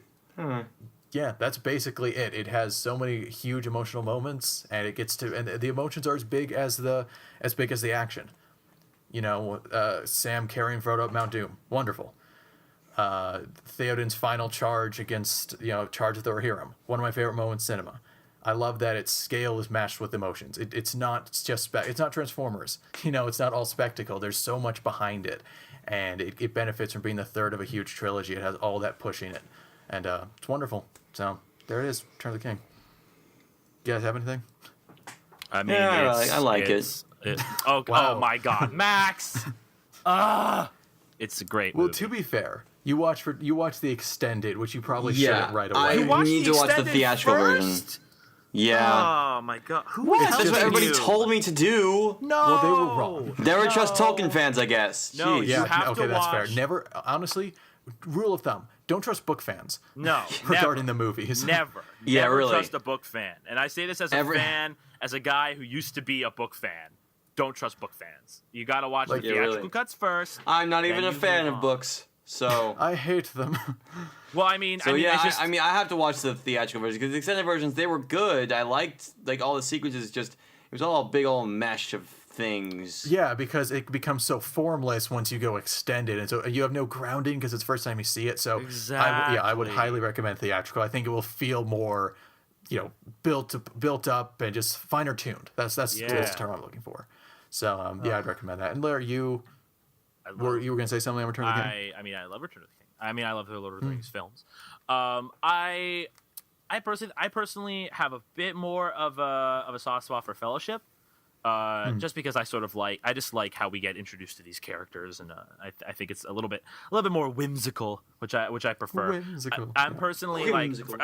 yeah, that's basically it. It has so many huge emotional moments, and and the emotions are as big as the action. Sam carrying Frodo up Mount Doom, wonderful. Theoden's final charge against, Charge of the Rohirrim, one of my favorite moments in cinema. I love that its scale is matched with emotions. It's not just it's not Transformers. It's not all spectacle. There's so much behind it, and it benefits from being the third of a huge trilogy. It has all that pushing it, and it's wonderful. So there it is, Return of the King. You guys have anything? I mean, Yeah, I like it. Oh, Wow. oh my God, Max! It's a great Well, movie. to be fair, you watch the extended, which you probably Yeah, shouldn't right I away. You watched need the to watch the extended theatrical version. first? Yeah. Oh my God! Who What? tells That's what everybody you? told me to do. No. Well, they were wrong. They were just No. Tolkien fans, I guess. No, Jeez. you have okay, to that's fair. watch- Never, honestly, rule of thumb: don't trust book fans No, regarding never. the movies. Never. Yeah, Never really. trust a book fan. And I say this as a fan, as a guy who used to be a book fan. Don't trust book fans. You got to watch Like- the Yeah, theatrical really. cuts first. I'm not then even a you fan move of on. books, so. I hate them. Well, I mean, So yeah, it's just, I mean, I have to watch the theatrical version because the extended versions they were good. I liked like all the sequences. Just it was all a big old mesh of things. Yeah, because it becomes so formless once you go extended, and so you have no grounding because it's the first time you see it. So I would Exactly. highly recommend theatrical. I think it will feel more, built up and just finer tuned. That's Yeah. the term I'm looking for. So yeah, I'd recommend that. And Larry, you I love were gonna say something on Return of the King? I mean, I love Return of the King. I mean, I love the Lord Hmm. of the Rings films. I personally have a bit more of a soft spot for Fellowship, just because I just like how we get introduced to these characters, and I think it's a little bit more whimsical, which I prefer. Whimsical. I'm personally Whimsical.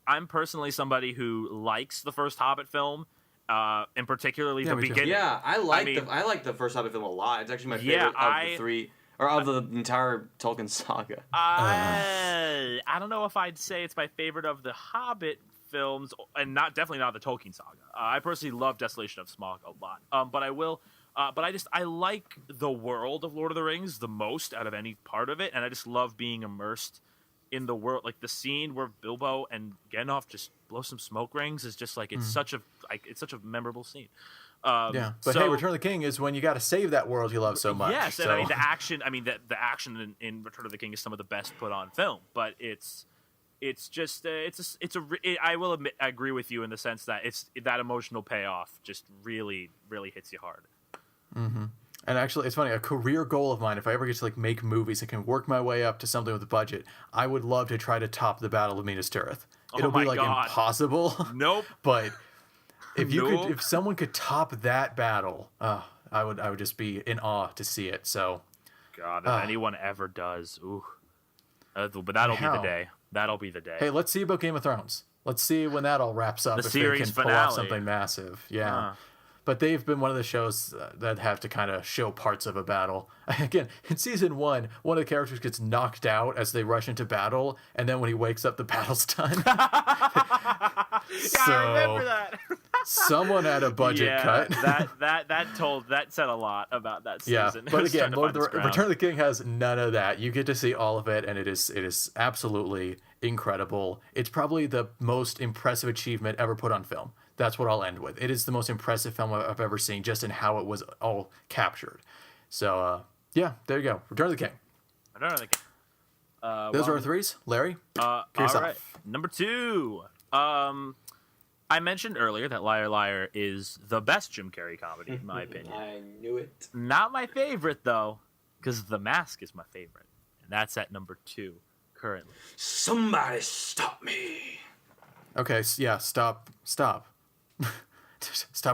I'm personally somebody who likes the first Hobbit film and particularly the me too. beginning. Yeah, I like mean- I like the first Hobbit film a lot. It's actually my Yeah, favorite of the three, or of the entire Tolkien saga. I don't know if I'd say it's my favorite of the Hobbit films, and definitely not the Tolkien saga. I personally love Desolation of Smaug a lot, but I will. But I like the world of Lord of the Rings the most out of any part of it, and I just love being immersed in the world. Like the scene where Bilbo and Gandalf just blow some smoke rings is just like it's such a memorable scene. Yeah, but hey, Return of the King is when you got to save that world you love so much. Yes, and so. I mean the action. I mean the action in Return of the King is some of the best put on film. But I will admit, I agree with you in the sense that it's that emotional payoff just really really hits you hard. Mm-hmm. And actually, it's funny. A career goal of mine, if I ever get to like make movies and can work my way up to something with a budget, I would love to try to top the Battle of Minas Tirith. It'll be like God. impossible. Nope. But if you Nope. could, if someone could top that battle, I would just be in awe to see it. So, God, if anyone ever does, ooh. But that'll be the day. That'll be the day. hey, let's see about Game of Thrones. Let's see when that all wraps up. The if series they can pull finale. off something massive. Yeah. But they've been one of the shows that have to kind of show parts of a battle. Again, in season one of the characters gets knocked out as they rush into battle, and then when he wakes up, the battle's done. I remember that. Someone had a budget cut. that said a lot about that Yeah, season. but It was again, starting to find its ground. Return of the King has none of that. You get to see all of it, and it is absolutely incredible. It's probably the most impressive achievement ever put on film. That's what I'll end with. It is the most impressive film I've ever seen, just in how it was all captured. So, yeah, there you go. Return of the King. Return of the King. Those are our threes. Larry, All yourself. right, number 2. I mentioned earlier that Liar Liar is the best Jim Carrey comedy, in my opinion. I knew it. Not my favorite, though, because The Mask is my favorite. And that's at number 2 currently. Somebody stop me. Okay, yeah, stop. Stop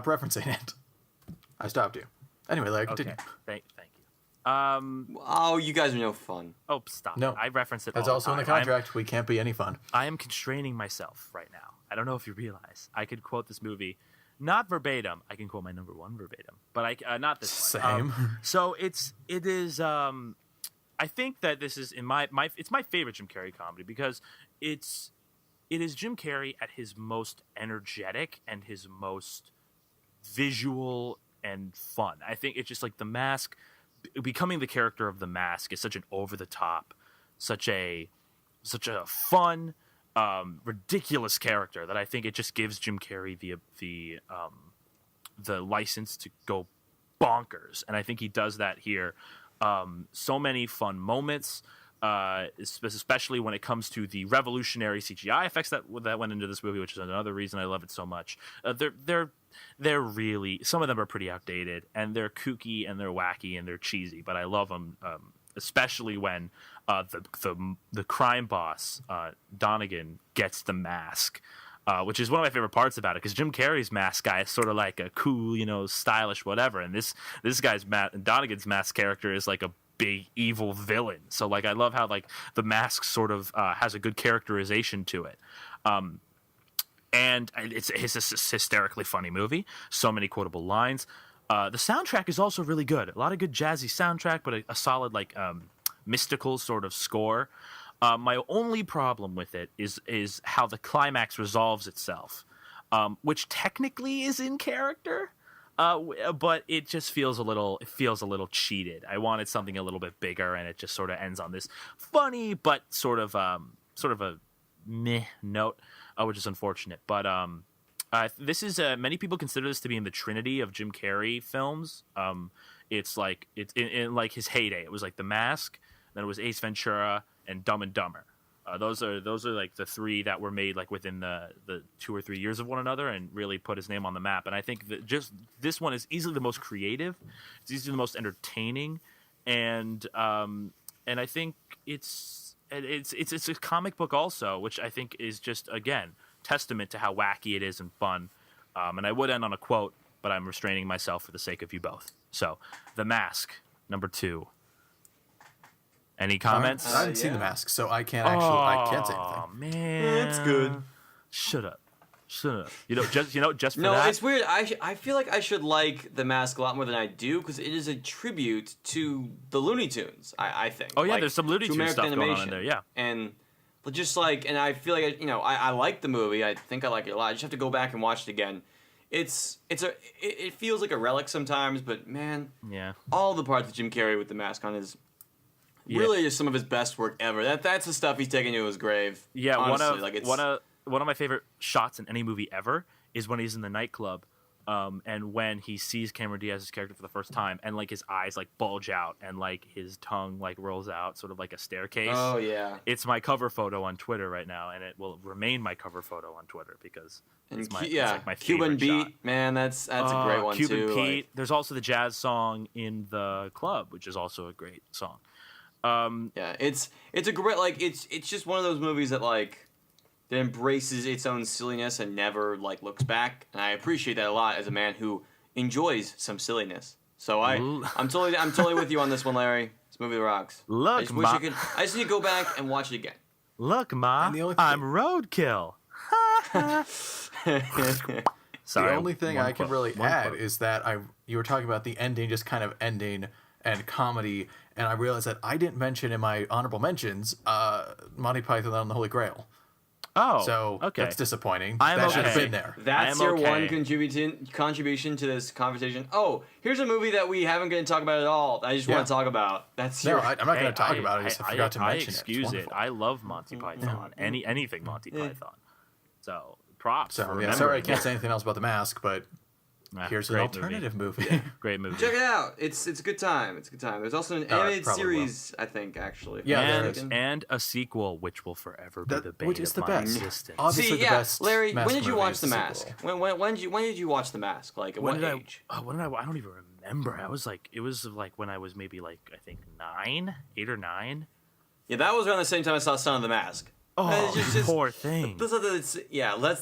referencing it. I stopped you. Anyway, Larry, continue. Okay, thank you. Oh, you guys are no fun. Oh, stop. No. I reference it That's all also in the time. contract. We can't be any fun. I am constraining myself right now. I don't know if you realize. I could quote this movie, not verbatim. I can quote my number 1 verbatim, but not this one. Same. So it is. I think that this is it's my favorite Jim Carrey comedy because it is Jim Carrey at his most energetic and his most visual and fun. I think it's just like The Mask, becoming the character of The Mask is such an over the top, such a fun, ridiculous character that I think it just gives Jim Carrey the license to go bonkers, and I think he does that here. So many fun moments, especially when it comes to the revolutionary CGI effects that went into this movie, which is another reason I love it so much. They're really, some of them are pretty outdated, and they're kooky and they're wacky and they're cheesy, but I love them. Especially when the crime boss Donegan gets the mask, which is one of my favorite parts about it, because Jim Carrey's mask guy is sort of like a cool, stylish whatever, and this guy's Donegan's mask character is like a big evil villain. So like I love how like the mask sort of has a good characterization to it. And it's a hysterically funny movie. So many quotable lines. The soundtrack is also really good. A lot of good jazzy soundtrack, but a solid like mystical sort of score. My only problem with it is how the climax resolves itself, which technically is in character, but it just feels a little cheated. I wanted something a little bit bigger, and it just sort of ends on this funny but sort of a meh note, which is unfortunate. But this is many people consider this to be in the trinity of Jim Carrey films. It's like it's in like his heyday. It was like The Mask, then it was Ace Ventura and Dumb and Dumber. Those are like the 3 that were made like within the 2 or 3 years of one another and really put his name on the map. And I think that just this one is easily the most creative. It's easily the most entertaining, and I think it's a comic book also, which I think is just again testament to how wacky it is and fun. And I would end on a quote, but I'm restraining myself for the sake of you both. So, The Mask, number 2. Any comments? I haven't seen The Mask, so I can't say anything. Oh man, It's good. Shut up. Just for No, that. it's weird. I feel like I should like The Mask a lot more than I do because it is a tribute to the Looney Tunes. I think. Oh yeah, Like, there's some Looney to Tunes American stuff going on in animation. there. Yeah. And just like, and I feel like I like the movie. I think I like it a lot. I just have to go back and watch it again. It feels like a relic sometimes, but man, Yeah. all the parts of Jim Carrey with the mask on is really just some of his best work ever. That's the stuff he's taken to his grave. Yeah, honestly. one of my favorite shots in any movie ever is when he's in the nightclub, and when he sees Cameron Diaz's character for the first time, and like his eyes like bulge out, and like his tongue like rolls out, sort of like a staircase. Oh yeah. It's my cover photo on Twitter right now, and it will remain my cover photo on Twitter because And it's my Cuban favorite Beat, shot. man, that's a great one Cuban too. Pete. Like, There's also the jazz song in the club, which is also a great song. yeah, it's a great it's just one of those movies that like that embraces its own silliness and never like looks back, and I appreciate that a lot as a man who enjoys some silliness. So Ooh. I'm totally with you on this one, Larry. This movie rocks. Look, I just wish I just need to go back and watch it again. Look, Ma, And the only I'm roadkill. Sorry, The only thing one I can quote, really one add quote. is that you were talking about the ending, just kind of ending and comedy, and I realized that I didn't mention in my honorable mentions Monty Python and the Holy Grail. Oh, So okay. that's disappointing. I'm that should have okay. been there. That's I am your one okay. contribution to this conversation. Oh, here's a movie that we haven't going to talk about at all. I just want to talk about. That's No, your. I'm not going to talk about it. I just forgot to I mention excuse it. it. It's wonderful. I love Monty Python. Anything Monty Python. So props. So for yeah, sorry I remembering can't that. say anything else about The Mask, but here's an great alternative movie. Great movie. Check it out. It's a good time. It's a good time. There's also an Oh, I animated probably series, I think, actually. Yeah, there and, is. and a sequel which will forever be the bane which is of the my best. existence. Obviously, See, the yeah, best Larry. Mask When did you movie watch is The the Mask? sequel. When did you watch The Mask? Like at When what did age? I don't even remember. It was like when I was maybe like I think 8 or 9. Yeah, that was around the same time I saw Son of the Mask. Oh, It's just- poor thing. Let's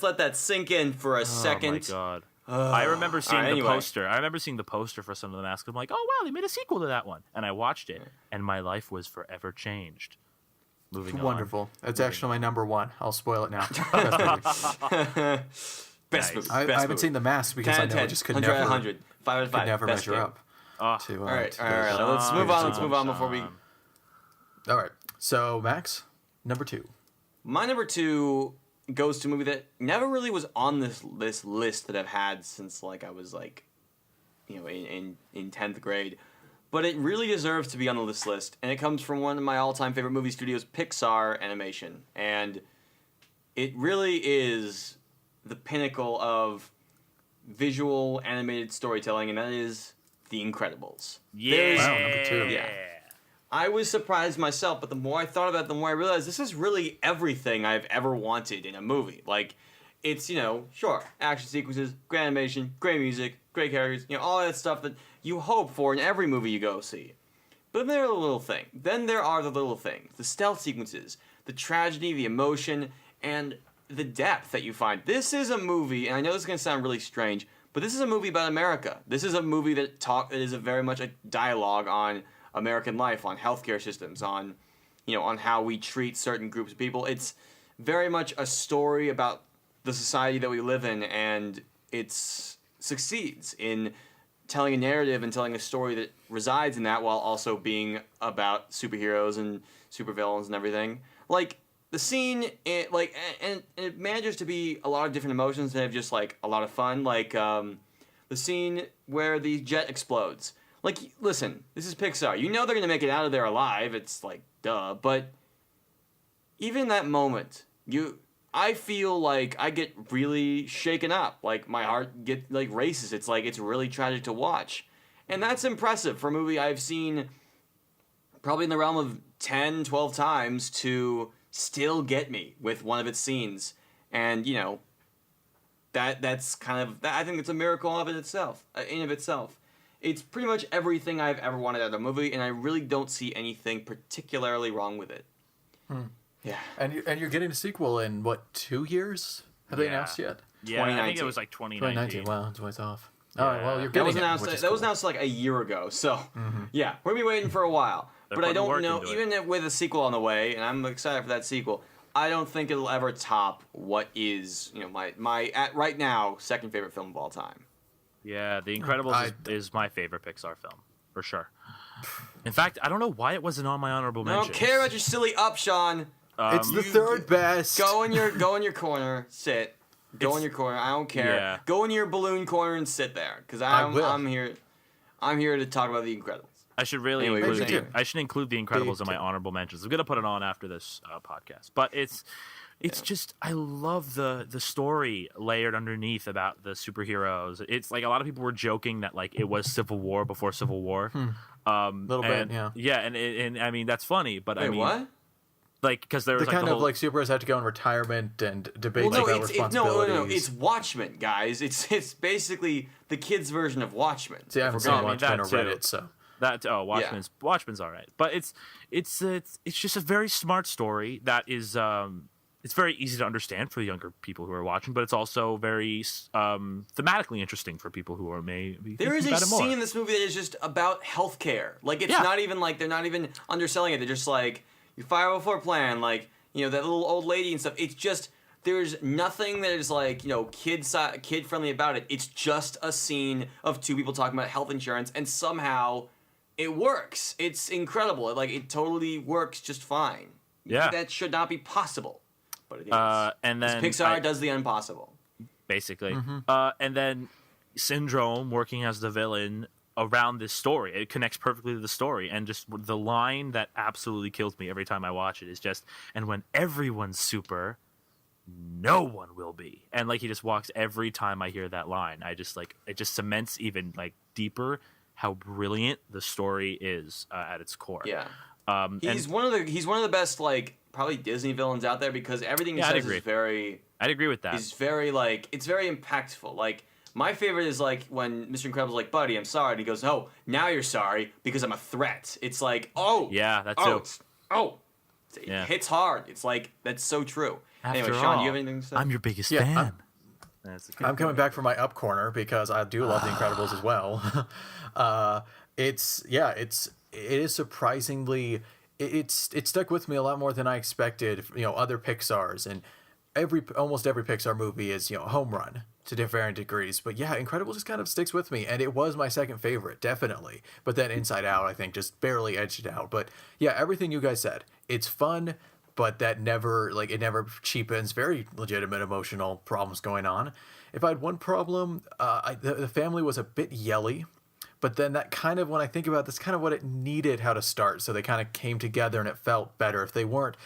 let that sink in for a second. Oh my god. I remember seeing Alright, the anyway. poster. I remember seeing the poster for Son of the Mask. I'm like, oh wow, they made a sequel to that one, and I watched it, and my life was forever changed. Moving on. Wonderful. That's actually my number one. I'll spoil it now. Best movie. Best Nice. movie. I Best haven't movie. seen The Mask because 10 I out of know 10. it just could 100 out of never, 100. 5 out of 5. could never Best measure game. up. Oh, To, All right. to All right. those. Let's move on. Let's move on before we. All right. So Max, number 2. My number 2 goes to a movie that never really was on this list that I've had since like I was like, in 10th grade, but it really deserves to be on this list, and it comes from one of my all-time favorite movie studios, Pixar Animation, and it really is the pinnacle of visual animated storytelling, and that is The Incredibles. yeah. Wow, number 2. Yeah. I was surprised myself, but the more I thought about it, the more I realized this is really everything I've ever wanted in a movie. Like, it's, sure, action sequences, great animation, great music, great characters, all that stuff that you hope for in every movie you go see. But then there are the little things. Then there are the little things. The stealth sequences, the tragedy, the emotion, and the depth that you find. This is a movie, and I know this is going to sound really strange, but this is a movie about America. This is a movie that is very much a dialogue on American life, on healthcare systems, on how we treat certain groups of people. It's very much a story about the society that we live in, and it succeeds in telling a narrative and telling a story that resides in that while also being about superheroes and supervillains and everything. Like the scene, and it manages to be a lot of different emotions and have just like a lot of fun. Like the scene where the jet explodes. Like, listen, this is Pixar. You know they're going to make it out of there alive. It's like, duh. But even in that moment, I feel like I get really shaken up. Like, my heart races. It's like, it's really tragic to watch. And that's impressive for a movie I've seen probably in the realm of 10, 12 times to still get me with one of its scenes. And, that's kind of, I think it's a miracle in of itself. It's pretty much everything I've ever wanted out of a movie, and I really don't see anything particularly wrong with it. Yeah. And you're getting a sequel in what, 2 years? Have they Yeah. announced yet? Yeah, I think 2019. it was like 2019. 2019. Wow, it's ways off. All right. Well, you're That getting was it, announced. which is That was cool. announced like a year ago. So, yeah, we're gonna be waiting for a while. They're but I putting don't work know. into it. Even with a sequel on the way, and I'm excited for that sequel. I don't think it'll ever top what is, my at right now second favorite film of all time. Yeah, The Incredibles is my favorite Pixar film for sure. In fact, I don't know why it wasn't on my honorable I mentions. don't care about your silly up, Sean. It's the third best. Go in your corner, sit. Go in your corner. I don't care. Yeah. Go in your balloon corner and sit there, because will. I'm here. I'm here to talk about The Incredibles. I should really Anyway, include me too. I should include The Incredibles in my too. honorable mentions. I'm gonna put it on after this podcast, but it's just I love the story layered underneath about the superheroes. It's like a lot of people were joking that like it was Civil War before Civil War. Little bit, yeah. Yeah, and I mean that's funny, but Wait, I mean what? like because there was The like kind the of whole, like superheroes have to go in retirement and debate Well, no, about it's responsibilities. It's Watchmen, guys. It's basically the kids' version of Watchmen. See, I haven't If seen we're I mean, Watchmen or that read too. it, so that Watchmen's all right, but it's just a very smart story that is it's very easy to understand for the younger people who are watching, but it's also very thematically interesting for people who are maybe There is thinking a about it more. scene in this movie that is just about healthcare. Like it's Yeah. not even like they're not even underselling it. They're just like you fire before plan. Like that little old lady and stuff. It's just there's nothing that is like kid friendly about it. It's just a scene of two people talking about health insurance, and somehow it works. It's incredible. Like it totally works just fine. Yeah. That should not be possible, but it is. And then Pixar does the impossible. basically. And then Syndrome working as the villain around this story. It connects perfectly to the story. And just the line that absolutely kills me every time I watch it is just, and when everyone's super, no one will be. And like he just walks every time I hear that line. I just like, it just cements even like deeper how brilliant the story is at its core. Yeah. and He's one of the best like probably Disney villains out there because everything he Yeah, I'd says agree. is very I'd agree with that. is very like it's very impactful. Like my favorite is like when Mr. Incredible's like, "Buddy, I'm sorry," and he goes, "Oh, now you're sorry because I'm a threat." It's like, oh, Yeah, that oh, too. it Yeah. hits hard. It's like that's so true. After Anyway, Sean, all, do you have anything to say? I'm your biggest Yeah, fan. That's a good I'm coming back from my up corner because I do love The Incredibles as well. It is surprisingly it stuck with me a lot more than I expected. Other Pixar's and almost every Pixar movie is a home run to varying degrees. But yeah, Incredibles just kind of sticks with me, and it was my second favorite, definitely. But then Inside Out, I think, just barely edged it out. But yeah, everything you guys said, it's fun. But that never cheapens very legitimate emotional problems going on. If I had one problem, the family was a bit yelly, but then that kind of, when I think about it, that's kind of what it needed how to start. So they kind of came together and it felt better. If they weren't,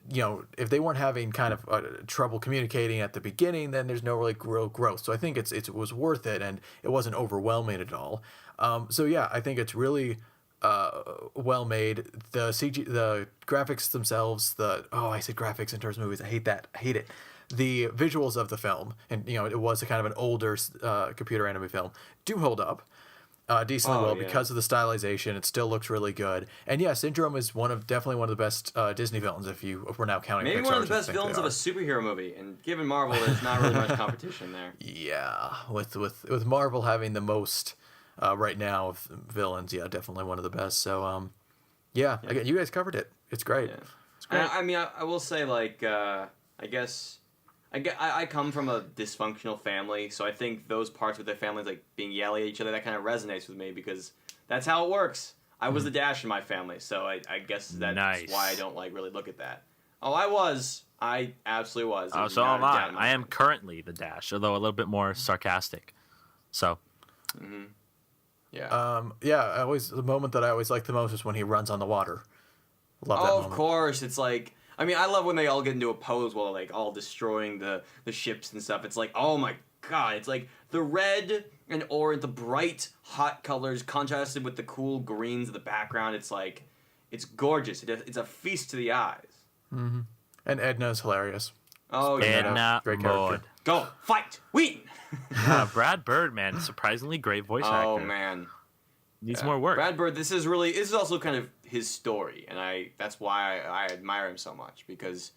if they weren't having kind of trouble communicating at the beginning, then there's no really real growth. So I think it was worth it and it wasn't overwhelming at all. So yeah, I think it's really well made. The CG, the graphics themselves, I said graphics in terms of movies. I hate that. I hate it. The visuals of the film, and it was a kind of an older computer anime film, do hold up decently well yeah. because of the stylization. It still looks really good. And yeah, Syndrome is definitely one of the best Disney villains. If we're now counting Maybe Pixar, one of which the I best think villains they of a are. superhero movie, and given Marvel, there's not really much competition there. Yeah, with Marvel having the most right now of villains, yeah, definitely one of the best. So yeah. Again, you guys covered it. It's great. Yeah. It's great. I mean, I will say, like, I guess I come from a dysfunctional family, so I think those parts with their families, like being yelly at each other, that kind of resonates with me because that's how it works. I was the Dash in my family, so I guess that's Nice. why I don't like really look at that. Oh, I absolutely was. Oh, There's so not am a doubt I. in my I am mind. currently the Dash, although a little bit more sarcastic. So Yeah. Yeah, the moment that I always like the most is when he runs on the water. Love that Oh, moment. of course. It's like, I mean, I love when they all get into a pose while they're like all destroying the ships and stuff. It's like, oh my god! It's like the red and orange, the bright hot colors contrasted with the cool greens of the background. It's like, it's gorgeous. It's a feast to the eyes. And Edna's hilarious. Oh yeah. Edna Great character. Mode. Go fight, Wheaton. Brad Bird, man, surprisingly great voice actor. Oh man. Needs Yeah. more work. Brad Bird. This is also kind of his story, and that's why I admire him so much because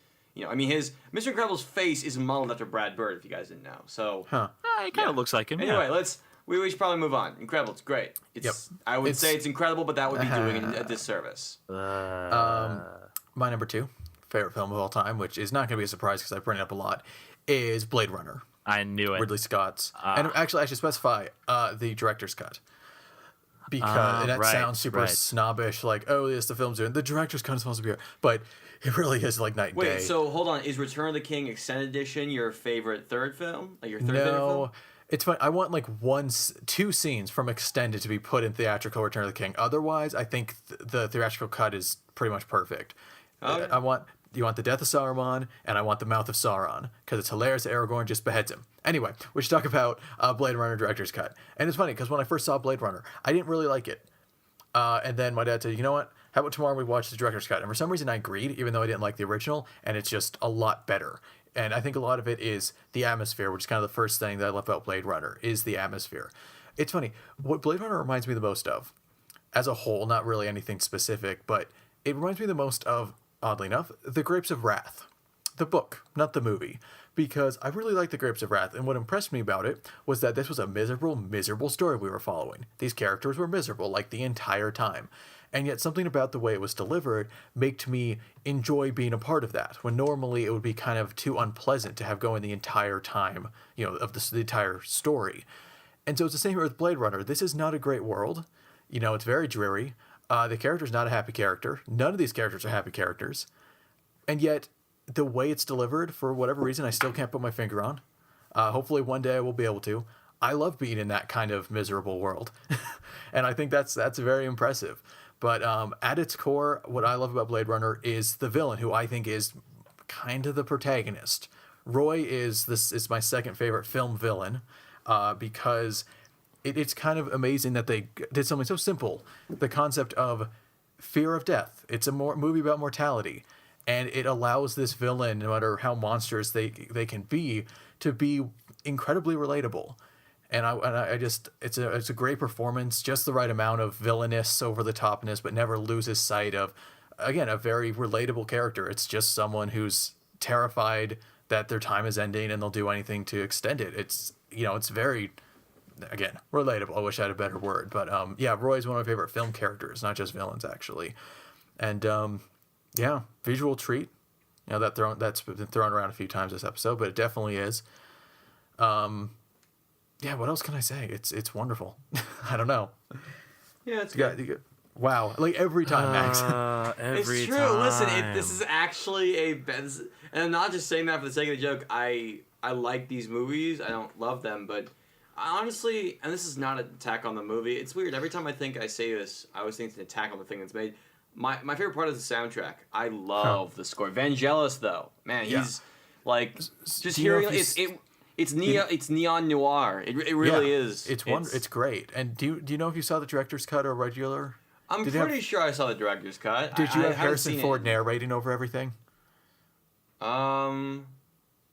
I mean his Mr. Incredible's face is modeled after Brad Bird. If you guys didn't know, so Huh. He kind of looks like him. anyway, yeah. we should probably move on. Incredible, it's great. It's I would say it's incredible, but that would be doing it a disservice. My number 2 favorite film of all time, which is not going to be a surprise because I bring it up a lot, is Blade Runner, I knew it. Ridley Scott's. And actually, I should specify the director's cut. Because and that right, sounds super right. snobbish, like, oh, yes, the film's doing the director's cut is supposed to be here. But it really is like night and day. Wait, so hold on. Is Return of the King Extended Edition your favorite third film? Like your third favorite film? No, it's fine. I want like two scenes from extended to be put in theatrical Return of the King. Otherwise, I think the theatrical cut is pretty much perfect. Okay. You want the death of Saruman, and I want the mouth of Sauron because it's hilarious that Aragorn just beheads him. Anyway, we should talk about Blade Runner director's cut. And it's funny because when I first saw Blade Runner, I didn't really like it. And then my dad said, you know what? How about tomorrow we watch the director's cut? And for some reason I agreed, even though I didn't like the original, and it's just a lot better. And I think a lot of it is the atmosphere, which is kind of the first thing that I love about Blade Runner, is the atmosphere. It's funny. What Blade Runner reminds me the most of, as a whole, not really anything specific, but it reminds me the most of, oddly enough, The Grapes of Wrath. The book, not the movie. Because I really like The Grapes of Wrath, and what impressed me about it was that this was a miserable, miserable story we were following. These characters were miserable, like, the entire time. And yet something about the way it was delivered made me enjoy being a part of that, when normally it would be kind of too unpleasant to have going the entire time, of the entire story. And so it's the same here with Blade Runner. This is not a great world. It's very dreary. The character's not a happy character. None of these characters are happy characters. And yet, the way it's delivered, for whatever reason, I still can't put my finger on. Hopefully one day I will be able to. I love being in that kind of miserable world. And I think that's very impressive. But at its core, what I love about Blade Runner is the villain, who I think is kind of the protagonist. Roy is my second favorite film villain, because it's kind of amazing that they did something so simple. The concept of fear of death. It's a movie about mortality. And it allows this villain, no matter how monstrous they can be, to be incredibly relatable. And I just it's a great performance, just the right amount of villainous, over the topness, but never loses sight of, again, a very relatable character. It's just someone who's terrified that their time is ending and they'll do anything to extend it. It's it's very, again, relatable. I wish I had a better word, but yeah, Roy's one of my favorite film characters, not just villains actually. And yeah, visual treat. That's been thrown around a few times this episode, but it definitely is. Yeah, what else can I say? It's wonderful. I don't know. Yeah, it's good. Wow, like every time, Max. Every It's true. time. Listen, this is actually and I'm not just saying that for the sake of the joke. I like these movies. I don't love them, but honestly, and this is not an attack on the movie. It's weird. Every time I say this, I always think it's an attack on the thing that's made. My favorite part is the soundtrack. I love the score. Vangelis, though, man, he's like just hearing it's neon noir. It really is. It's great. And do you know if you saw the director's cut or regular? I'm pretty sure I saw the director's cut. Did you have Harrison Ford it. narrating over everything?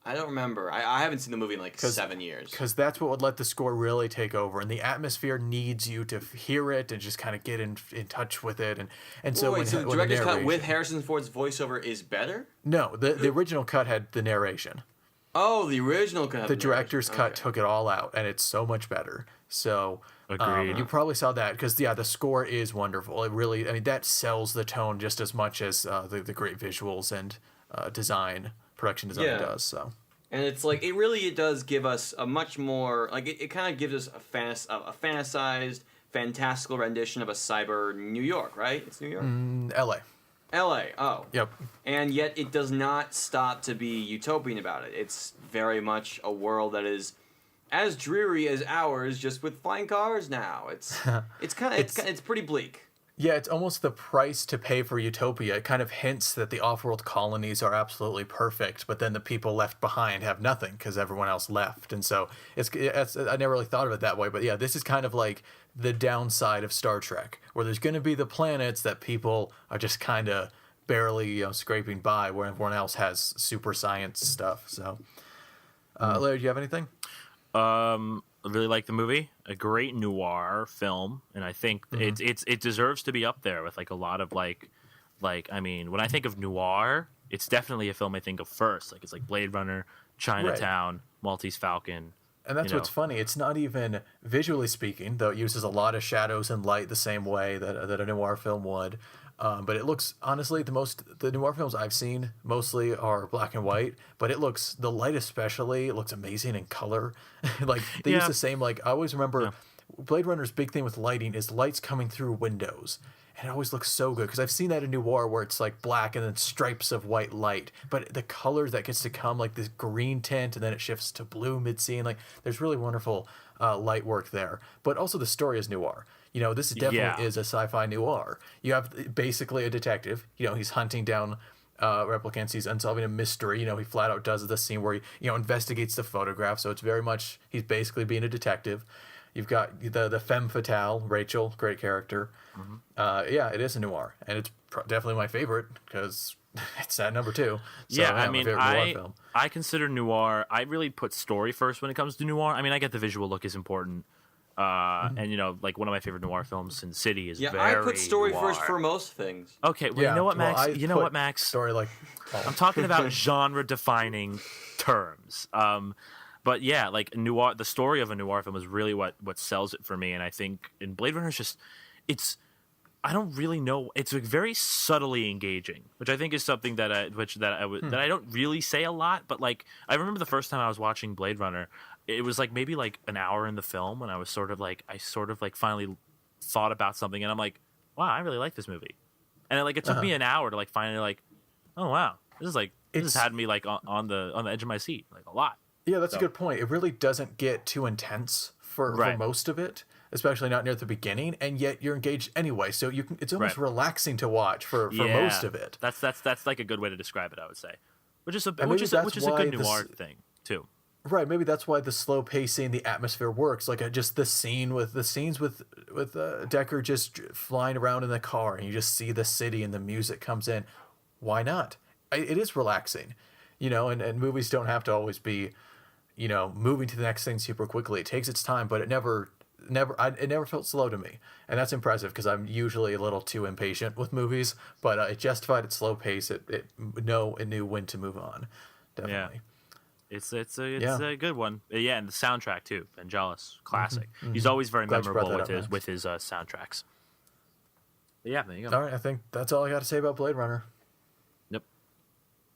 I don't remember. I haven't seen the movie in like 7 years. Because that's what would let the score really take over, and the atmosphere needs you to hear it and just kind of get in touch with it. And so wait, so the director's cut with Harrison Ford's voiceover is better? No, the original cut had the narration. Oh, the original cut. The director's cut took it all out, and it's so much better. So Agreed. You probably saw that because the score is wonderful. It really, that sells the tone just as much as the great visuals and production design does. So. And it's like it does give us a much more like it kind of gives us a fantasized, fantastical rendition of a cyber New York, right? It's New York. L.A. L.A. Oh. Yep. And yet it does not stop to be utopian about it. It's very much a world that is as dreary as ours, just with flying cars now. It's pretty bleak. Yeah, it's almost the price to pay for utopia. It kind of hints that the off-world colonies are absolutely perfect, but then the people left behind have nothing because everyone else left. And so it's I never really thought of it that way, but yeah, this is kind of like the downside of Star Trek, where there's going to be the planets that people are just kind of barely scraping by, where everyone else has super science stuff. So, Larry, do you have anything? I really like the movie. A great noir film, and I think it deserves to be up there with like a lot of like I mean, when I think of noir, it's definitely a film I think of first. Like it's like Blade Runner, Chinatown, Maltese Falcon. And that's what's funny. It's not even visually speaking, though it uses a lot of shadows and light the same way that a noir film would. But it looks, honestly, the noir films I've seen mostly are black and white, but the light especially, it looks amazing in color. Like they use Yeah. the same, like I always remember Yeah. Blade Runner's big thing with lighting is lights coming through windows. And it always looks so good because I've seen that in noir where it's like black and then stripes of white light, but the color that gets to come, like this green tint, and then it shifts to blue mid-scene. Like there's really wonderful light work there, but also the story is noir. This definitely Yeah. is a sci-fi noir. You have basically a detective. He's hunting down replicants. He's unsolving a mystery. He flat out does the scene where he investigates the photograph. So it's very much he's basically being a detective. You've got the femme fatale, Rachel, great character. Yeah, it is a noir, and it's definitely my favorite because it's at number 2. So, Yeah, I my mean, favorite noir film. I consider noir. I really put story first when it comes to noir. I mean, I get the visual look is important, and like one of my favorite noir films, Sin City, is Yeah, very I put story noir. first for most things. Okay, well, you know what, well, Max? I You know put what, Max? Story like I'm talking about genre-defining terms. But yeah, like noir, the story of a noir film is really what sells it for me. And I think in Blade Runner, I don't really know. It's like very subtly engaging, which I think is something that I don't really say a lot. But like, I remember the first time I was watching Blade Runner, it was like maybe like an hour in the film when I sort of like finally thought about something, and I'm like, wow, I really like this movie. And it took me an hour to like finally like, oh wow, this has had me like on the edge of my seat like a lot. Yeah, that's a good point. It really doesn't get too intense for most of it, especially not near the beginning, and yet you're engaged anyway. So it's almost relaxing to watch for most of it. That's like a good way to describe it, I would say. Which is a maybe good why noir thing too. Right, maybe that's why the slow pacing, the atmosphere works. Like just the scenes with Deckard just flying around in the car, and you just see the city and the music comes in. Why not? It is relaxing, and movies don't have to always be, moving to the next thing super quickly. It takes its time, but it never felt slow to me, and that's impressive because I'm usually a little too impatient with movies. But it justified its slow pace. It knew when to move on. Definitely. Yeah. It's a good one. Yeah, and the soundtrack too. Vangelis, classic. He's always very Glad you brought memorable that up, with his soundtracks. But yeah, there you go. All right, I think that's all I got to say about Blade Runner. Yep.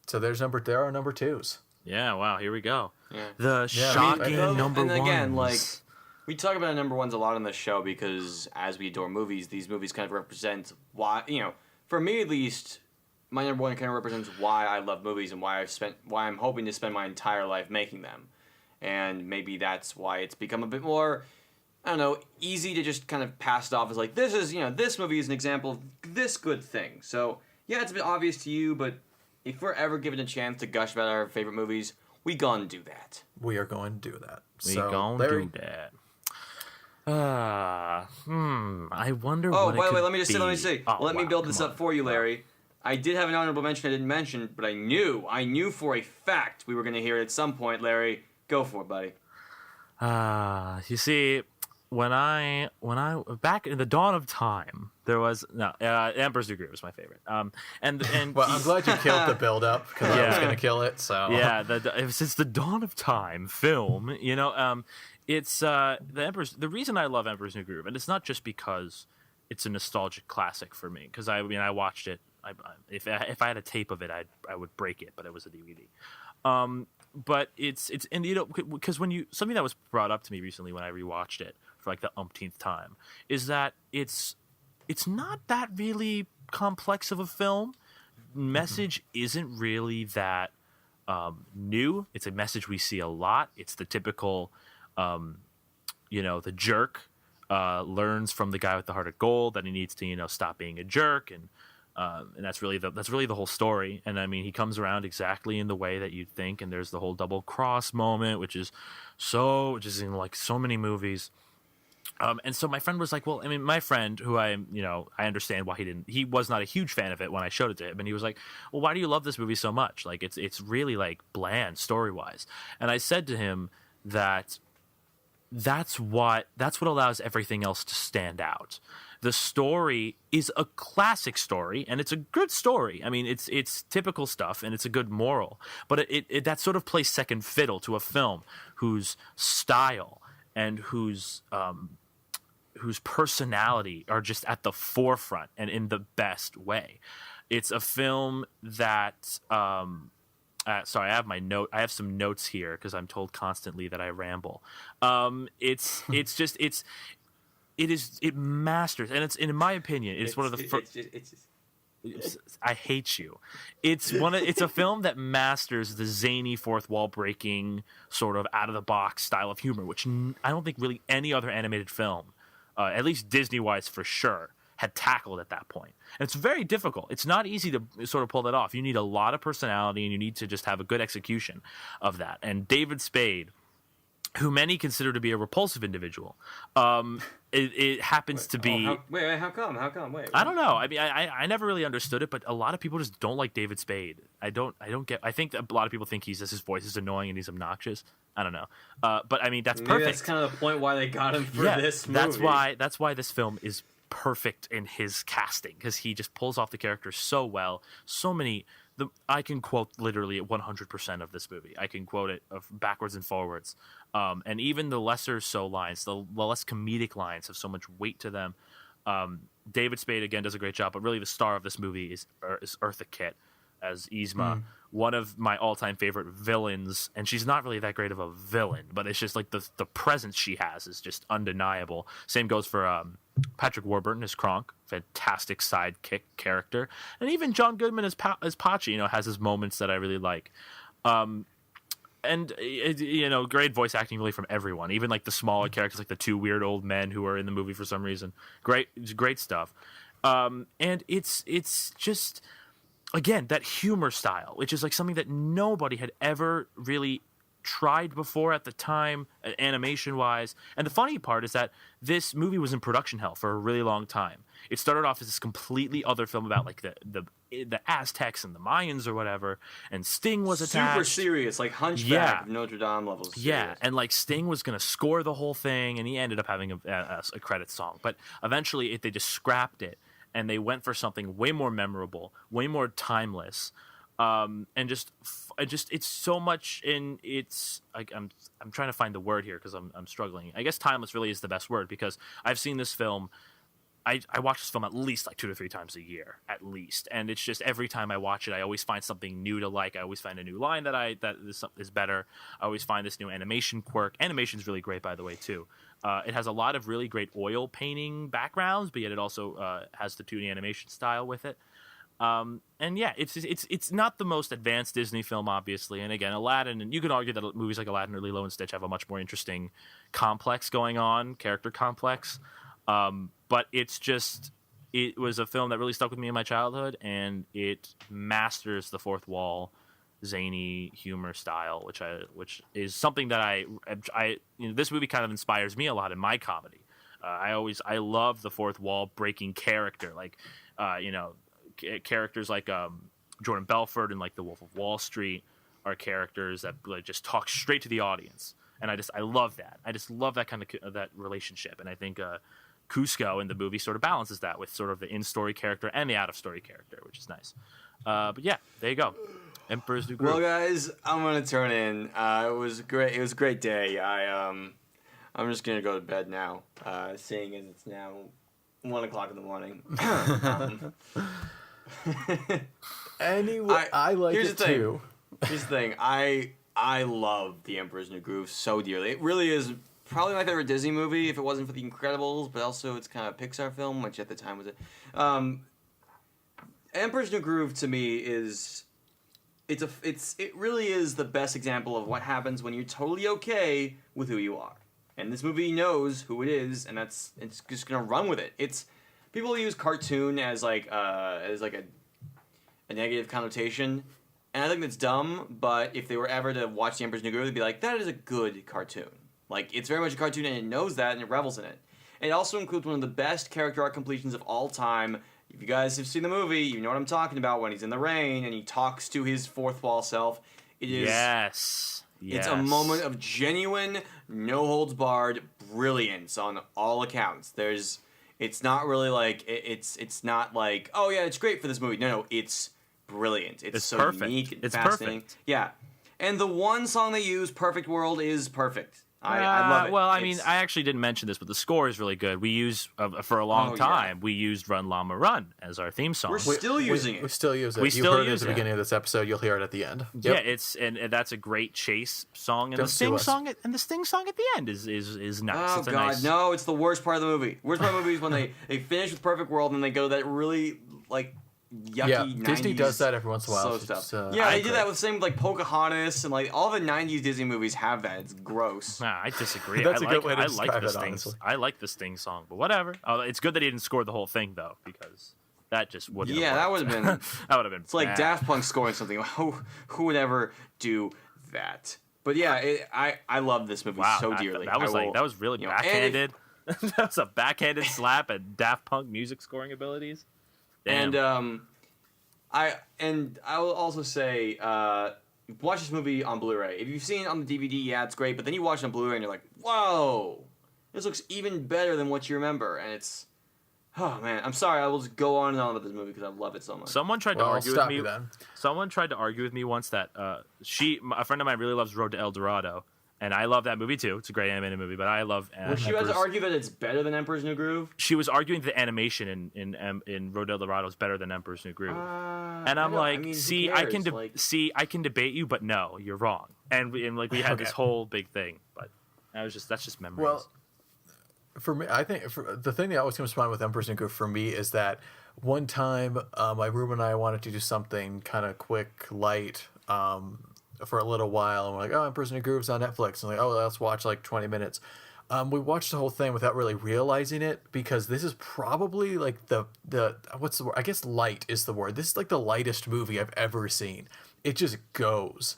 So there are number 2s. Yeah. Wow. Here we go. Yeah. The shocking number and again, ones. like we talk about number ones a lot on the show because as we adore movies, these movies kind of represent why for me at least, my number one kind of represents why I love movies and why I'm hoping to spend my entire life making them, and maybe that's why it's become a bit more, I don't know, easy to just kind of pass it off as like this movie is an example of this good thing. So yeah, it's a bit obvious to you, but if we're ever given a chance to gush about our favorite movies, we gonna do that. We are going to do that. We So, gonna Larry, do that. I wonder. Oh, what by it the way, could let me be. Oh, let me wow, build this come up on. for you, Larry. I did have an honorable mention I didn't mention, but I knew for a fact we were going to hear it at some point, Larry. Go for it, buddy. You see, when I back in the dawn of time, there was Emperor's New Groove was my favorite. And well, I'm glad you killed the build up because I was Yeah. going to kill it. So yeah, since the dawn of time film, it's the Emperor's. The reason I love Emperor's New Groove, and it's not just because it's a nostalgic classic for me, because I watched it. If I had a tape of it, I would break it, but it was a DVD. But it's and because something that was brought up to me recently when I rewatched it for like the umpteenth time is that it's not that really complex of a film. Message isn't really that new. It's a message we see a lot. It's the typical, the jerk learns from the guy with the heart of gold that he needs to stop being a jerk, and that's really the whole story. And I mean, he comes around exactly in the way that you'd think. And there's the whole double cross moment, which is in like so many movies. And so my friend was like, well, I mean, my friend who I understand why he was not a huge fan of it when I showed it to him. And he was like, well, why do you love this movie so much? Like, it's really like bland story wise. And I said to him that that's what allows everything else to stand out. The story is a classic story, and it's a good story. I mean, it's typical stuff, and it's a good moral. But it that sort of plays second fiddle to a film whose style and whose whose personality are just at the forefront and in the best way. It's a film that sorry, I have some notes here because I'm told constantly that I ramble. It masters, and it's, in my opinion, it's one of the first. I hate you. It's a film that masters the zany fourth wall breaking sort of out of the box style of humor, which I don't think really any other animated film, at least Disney wise for sure, had tackled at that point. And it's very difficult. It's not easy to sort of pull that off. You need a lot of personality, and you need to just have a good execution of that. And David Spade, who many consider to be a repulsive individual, it happens to be. How come? Wait. I don't know. I mean, I never really understood it, but a lot of people just don't like David Spade. I don't get. I think that a lot of people think his voice is annoying and he's obnoxious. I don't know. But I mean, that's perfect. That's kind of the point why they got him for this movie. That's why this film is perfect in his casting, because he just pulls off the character so well. So many. I can quote literally 100% of this movie. I can quote it backwards and forwards. And even the lesser so lines, the less comedic lines have so much weight to them. David Spade, again, does a great job, but really the star of this movie is Eartha Kitt as Yzma, one of my all-time favorite villains. And she's not really that great of a villain, but it's just like the presence she has is just undeniable. Same goes for Patrick Warburton as Kronk, fantastic sidekick character. And even John Goodman as Pachi, has his moments that I really like. And great voice acting really from everyone, even like the smaller characters, like the two weird old men who are in the movie for some reason. Great stuff. And it's just, again, that humor style, which is like something that nobody had ever really tried before at the time, animation wise. And the funny part is that this movie was in production hell for a really long time. It started off as this completely other film about like the Aztecs and the Mayans or whatever, and Sting was attached. Super serious, like Hunchback of Notre Dame levels. Yeah, and like Sting was going to score the whole thing, and he ended up having a credit song. But eventually they just scrapped it, and they went for something way more memorable, way more timeless. And just it's so much in it's like I'm trying to find the word here because I'm struggling. I guess timeless really is the best word, because I've seen this film. I watch this film at least like 2 to 3 times a year, at least, and it's just every time I watch it, I always find something new to like. I always find a new line that is better. I always find this new animation quirk. Animation's really great, by the way, too. It has a lot of really great oil painting backgrounds, but yet it also has the 2D animation style with it. And yeah, it's not the most advanced Disney film, obviously. And again, Aladdin, and you can argue that movies like Aladdin or Lilo and Stitch have a much more interesting complex going on, character complex. But it was a film that really stuck with me in my childhood, and it masters the fourth wall, zany humor style, which is something that I this movie kind of inspires me a lot in my comedy. I love the fourth wall breaking character, like characters like Jordan Belfort and like The Wolf of Wall Street are characters that like just talk straight to the audience, and I love that. I just love that kind of that relationship, and I think Kuzco in the movie sort of balances that with sort of the in-story character and the out-of-story character, which is nice. But yeah, there you go. Emperor's New Groove. Well, guys, I'm gonna turn in. It was great. It was a great day. I'm just gonna go to bed now, seeing as it's now 1:00 in the morning. Anyway, I like here's it the thing. too. Here's the thing. I love The Emperor's New Groove so dearly. It really is probably my favorite Disney movie, if it wasn't for The Incredibles, but also it's kind of a Pixar film, which at the time was it. Emperor's New Groove to me is it really is the best example of what happens when you're totally okay with who you are. And this movie knows who it is, and it's just gonna run with it. It's people use cartoon as like a negative connotation, and I think that's dumb. But if they were ever to watch The Emperor's New Groove, they'd be like, that is a good cartoon. Like, it's very much a cartoon, and it knows that, and it revels in it. It also includes one of the best character arc completions of all time. If you guys have seen the movie, you know what I'm talking about when he's in the rain and he talks to his fourth wall self. It is It's a moment of genuine, no holds barred brilliance on all accounts. It's not really like it's not like, oh yeah, it's great for this movie. No, it's brilliant. It's so unique and fascinating. Perfect. Yeah. And the one song they use, Perfect World, is perfect. I love it. Well, I mean, It's- I actually didn't mention this, but the score is really good. We use for a long Oh, time. We used "Run Llama Run" as our theme song. We're still using We it. still use it. We You still heard it at use the it. beginning of this episode. You'll hear it at the end. Yeah, Yep. it's and that's a great chase song, and Don't the sue sting us. song the sting song at the end is nice. Oh It's a god, nice. no! It's the worst part of the movie. Worst part of the movie is when they finish with Perfect World and they go that really like yucky. Yeah, 90s Disney does that every once in a while. slow It's, stuff. uh, Yeah, I they did agree. that with same with like Pocahontas and like all the '90s Disney movies have that. It's gross. Nah, I disagree. That's I a like, good way to I like describe the it, Sting. honestly. I like the Sting song, but whatever. It's good that he didn't score the whole thing though, because that just wouldn't. Yeah, that would have been. that would have been. It's like bad. Daft Punk scoring something. Who would ever do that? But yeah, I love this movie Wow, so that- dearly. That was I like will- that was really you know, and if- backhanded. That was a backhanded slap at Daft Punk music scoring abilities. Damn. And I will also say, watch this movie on Blu-ray. If you've seen it on the DVD, yeah, it's great. But then you watch it on Blu-ray and you're like, whoa, this looks even better than what you remember. And it's, oh man, I'm sorry. I will just go on and on about this movie because I love it so much. Someone tried Well, to I'll argue with stop me. you then. Someone tried to argue with me once that a friend of mine really loves Road to El Dorado, and I love that movie too. It's a great animated movie, but I love. Would you guys Emperor's- argue that it's better than Emperor's New Groove? She was arguing the animation in Road to El Dorado is better than Emperor's New Groove. And I'm like, see, I can I can debate you, but no, you're wrong. And like we had this Okay. whole big thing, but that's just memories. Well, for me, I think the thing that always comes to mind with Emperor's New Groove for me is that one time my room and I wanted to do something kind of quick, light, for a little while, and we're like, oh, Emperor's New Groove's on Netflix, and like, oh, let's watch like 20 minutes. We watched the whole thing without really realizing it because this is probably like the what's the word? I guess light is the word. This is like the lightest movie I've ever seen. It just goes,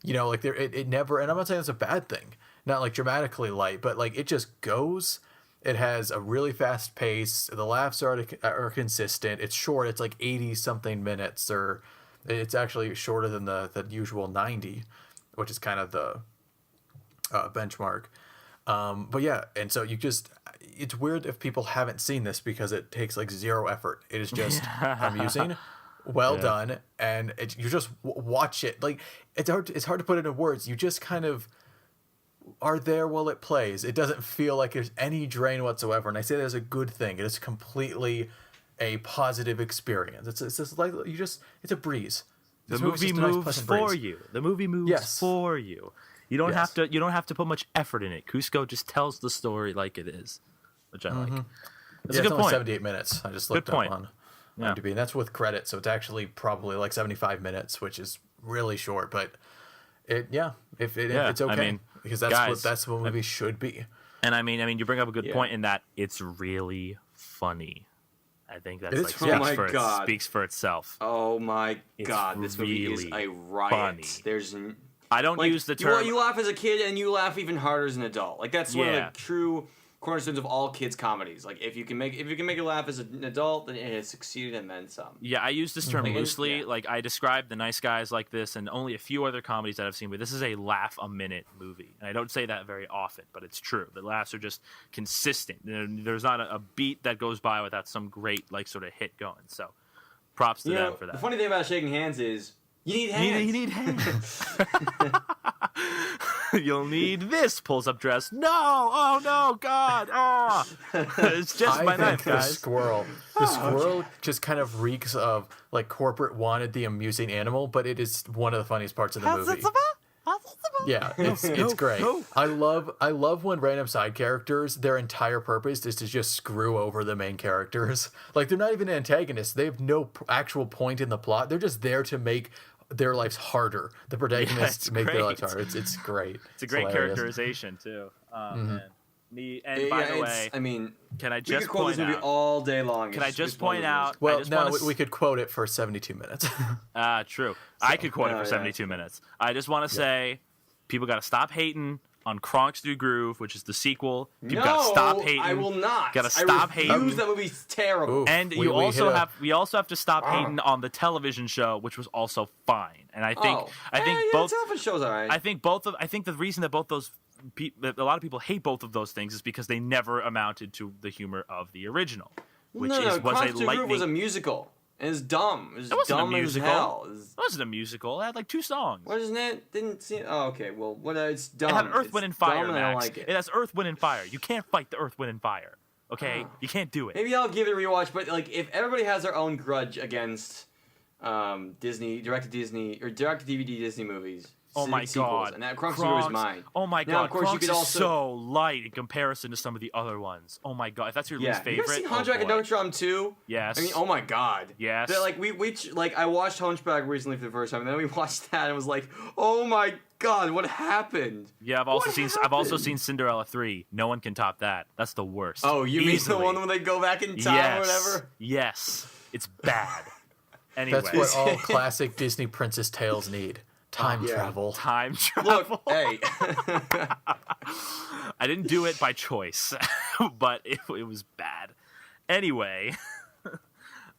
like it never. And I'm not saying it's a bad thing, not like dramatically light, but like it just goes. It has a really fast pace. The laughs are consistent. It's short. It's like 80 something minutes, or it's actually shorter than the usual 90, which is kind of the benchmark. But yeah, and so it's weird if people haven't seen this because it takes like zero effort. It is just amusing, well done, and you just watch it. Like it's hard to put it in words. You just kind of are there while it plays. It doesn't feel like there's any drain whatsoever, and I say that as a good thing. It is completely a positive experience. It's just like it's a breeze. the This movie's movie just a nice, moves pleasant for breeze. you. The movie moves Yes. for you. You don't Yes. have to put much effort in it. Cusco just tells the story like it is, which I like. That's Yeah, a it's good only point. 78 minutes. I just looked point. up on Yeah. IMDb, and that's with credit, so it's actually probably like 75 minutes, which is really short. But it's okay, I mean, because guys, that's what movies should be. And I mean, you bring up a good Yeah. point in that it's really funny. I think that's It is like funny. Oh my God. speaks for itself. Oh my It's god, this movie is really a riot. funny. There's I don't like, use the term. You laugh as a kid and you laugh even harder as an adult. Like that's one of Yeah. the true cornerstones of all kids comedies. Like if you can make you laugh as an adult, then it has succeeded and then some. Yeah, I use this term Like, loosely. yeah. Like I describe The Nice Guys like this, and only a few other comedies that I've seen. But this is a laugh a minute movie, and I don't say that very often, but it's true. The laughs are just consistent. There's not a beat that goes by without some great like sort of hit going. So, props to You know, them for that. the funny thing about shaking hands is you need hands. You need hands. You'll need this. Pulls up dress. No! Oh no! God! Oh! It's just my I knife, think the guys. squirrel just kind of reeks of like corporate wanted the amusing animal, but it is one of the funniest parts of the movie. Yeah, it's great. I love when random side characters, their entire purpose is to just screw over the main characters. Like they're not even antagonists. They have no actual point in the plot. They're just there to make their lives harder. The protagonists it's make their lives great. harder. It's great. It's a great hilarious. characterization too. Man. And Yeah, by the way, I mean, can I we just could quote point this movie out? all day long. Can I It's just one of point those out? Well, I just no, wanna we could quote it for 72 minutes. True. I could quote it oh, for yeah. 72 minutes. I just want to say, people got to stop hating on Kronk's New Groove, which is the sequel. People No, got to stop hating. I will not. Gotta stop I hating. refuse. That movie's terrible. Ooh. And We we also have to stop hating on the television show, which was also fine. And I think both. television shows alright. I think the reason that both those that a lot of people hate both of those things is because they never amounted to the humor of the original, which no, was Kronk's a New Groove was a lightning. musical, And it's dumb. It's It wasn't a dumb as musical. hell. It wasn't a musical. It had like 2 songs. What isn't it? Didn't see. Oh, okay. Well, what? It's dumb. It had Earth, It's Wind, and Fire, dumb and I don't Max. like it. It has Earth, Wind, and Fire. You can't fight the Earth, Wind, and Fire. Okay? You can't do it. Maybe I'll give it a rewatch. But like, if everybody has their own grudge against Disney, direct to Disney or direct to DVD Disney movies. Oh my sequels, god. and that Kronk Studio is mine. Oh my Now, god. of course, you Kronk's could is also. so light in comparison to some of the other ones. Oh my god. If that's your least You favorite. ever seen oh Hunchback of boy. Notre Dame 2? Yes. I mean, oh my god. Yes. They're like like I watched Hunchback recently for the first time, and then we watched that and was like, oh my god, what happened? Yeah, I've also What happened? seen Cinderella 3. No one can top that. That's the worst. Oh, you mean the Easily. one where they go back in time yes. or whatever? Yes. It's bad. Anyway. That's what all classic Disney princess tales need. Time Yeah. travel. Time travel. Look, hey. I didn't do it by choice, but it was bad. Anyway.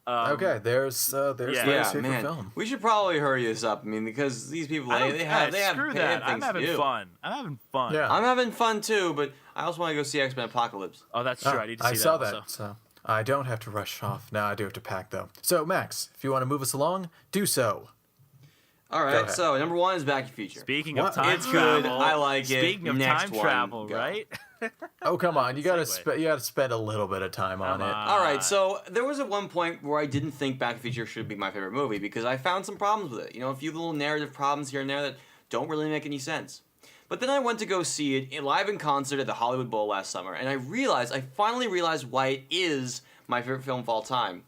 Okay, there's yeah. Larry's Yeah, favorite man. film. We should probably hurry this up. I mean, because these people, I don't- they have screw that. I'm things to having do. fun. I'm having fun. Yeah. I'm having fun too, but I also want to go see X-Men Apocalypse. Oh, that's true. I need to see I saw that. that, Also. so I don't have to rush off. Now I do have to pack though. So Max, if you want to move us along, do so. All Go right, ahead. so number 1 is Back to the Future. Speaking What? of time It's good. travel, I like it. Speaking of Next time one, travel, go. right? Oh come on, you gotta Segue. spend a little bit of time on Come it. on. All right, so there was at one point where I didn't think Back to the Future should be my favorite movie because I found some problems with it. You know, a few little narrative problems here and there that don't really make any sense. But then I went to go see it live in concert at the Hollywood Bowl last summer, and I finally realized why it is my favorite film of all time.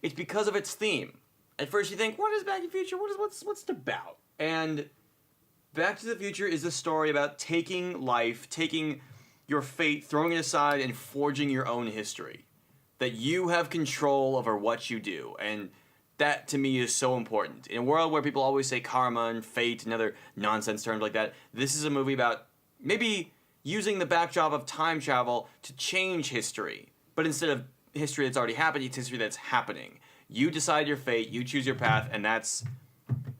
It's because of its theme. At first you think, what is Back to the Future? What's it about? And Back to the Future is a story about taking life, taking your fate, throwing it aside, and forging your own history. That you have control over what you do. And that, to me, is so important. In a world where people always say karma and fate and other nonsense terms like that, this is a movie about maybe using the backdrop of time travel to change history. But instead of history that's already happened, it's history that's happening. You decide your fate, you choose your path, and that's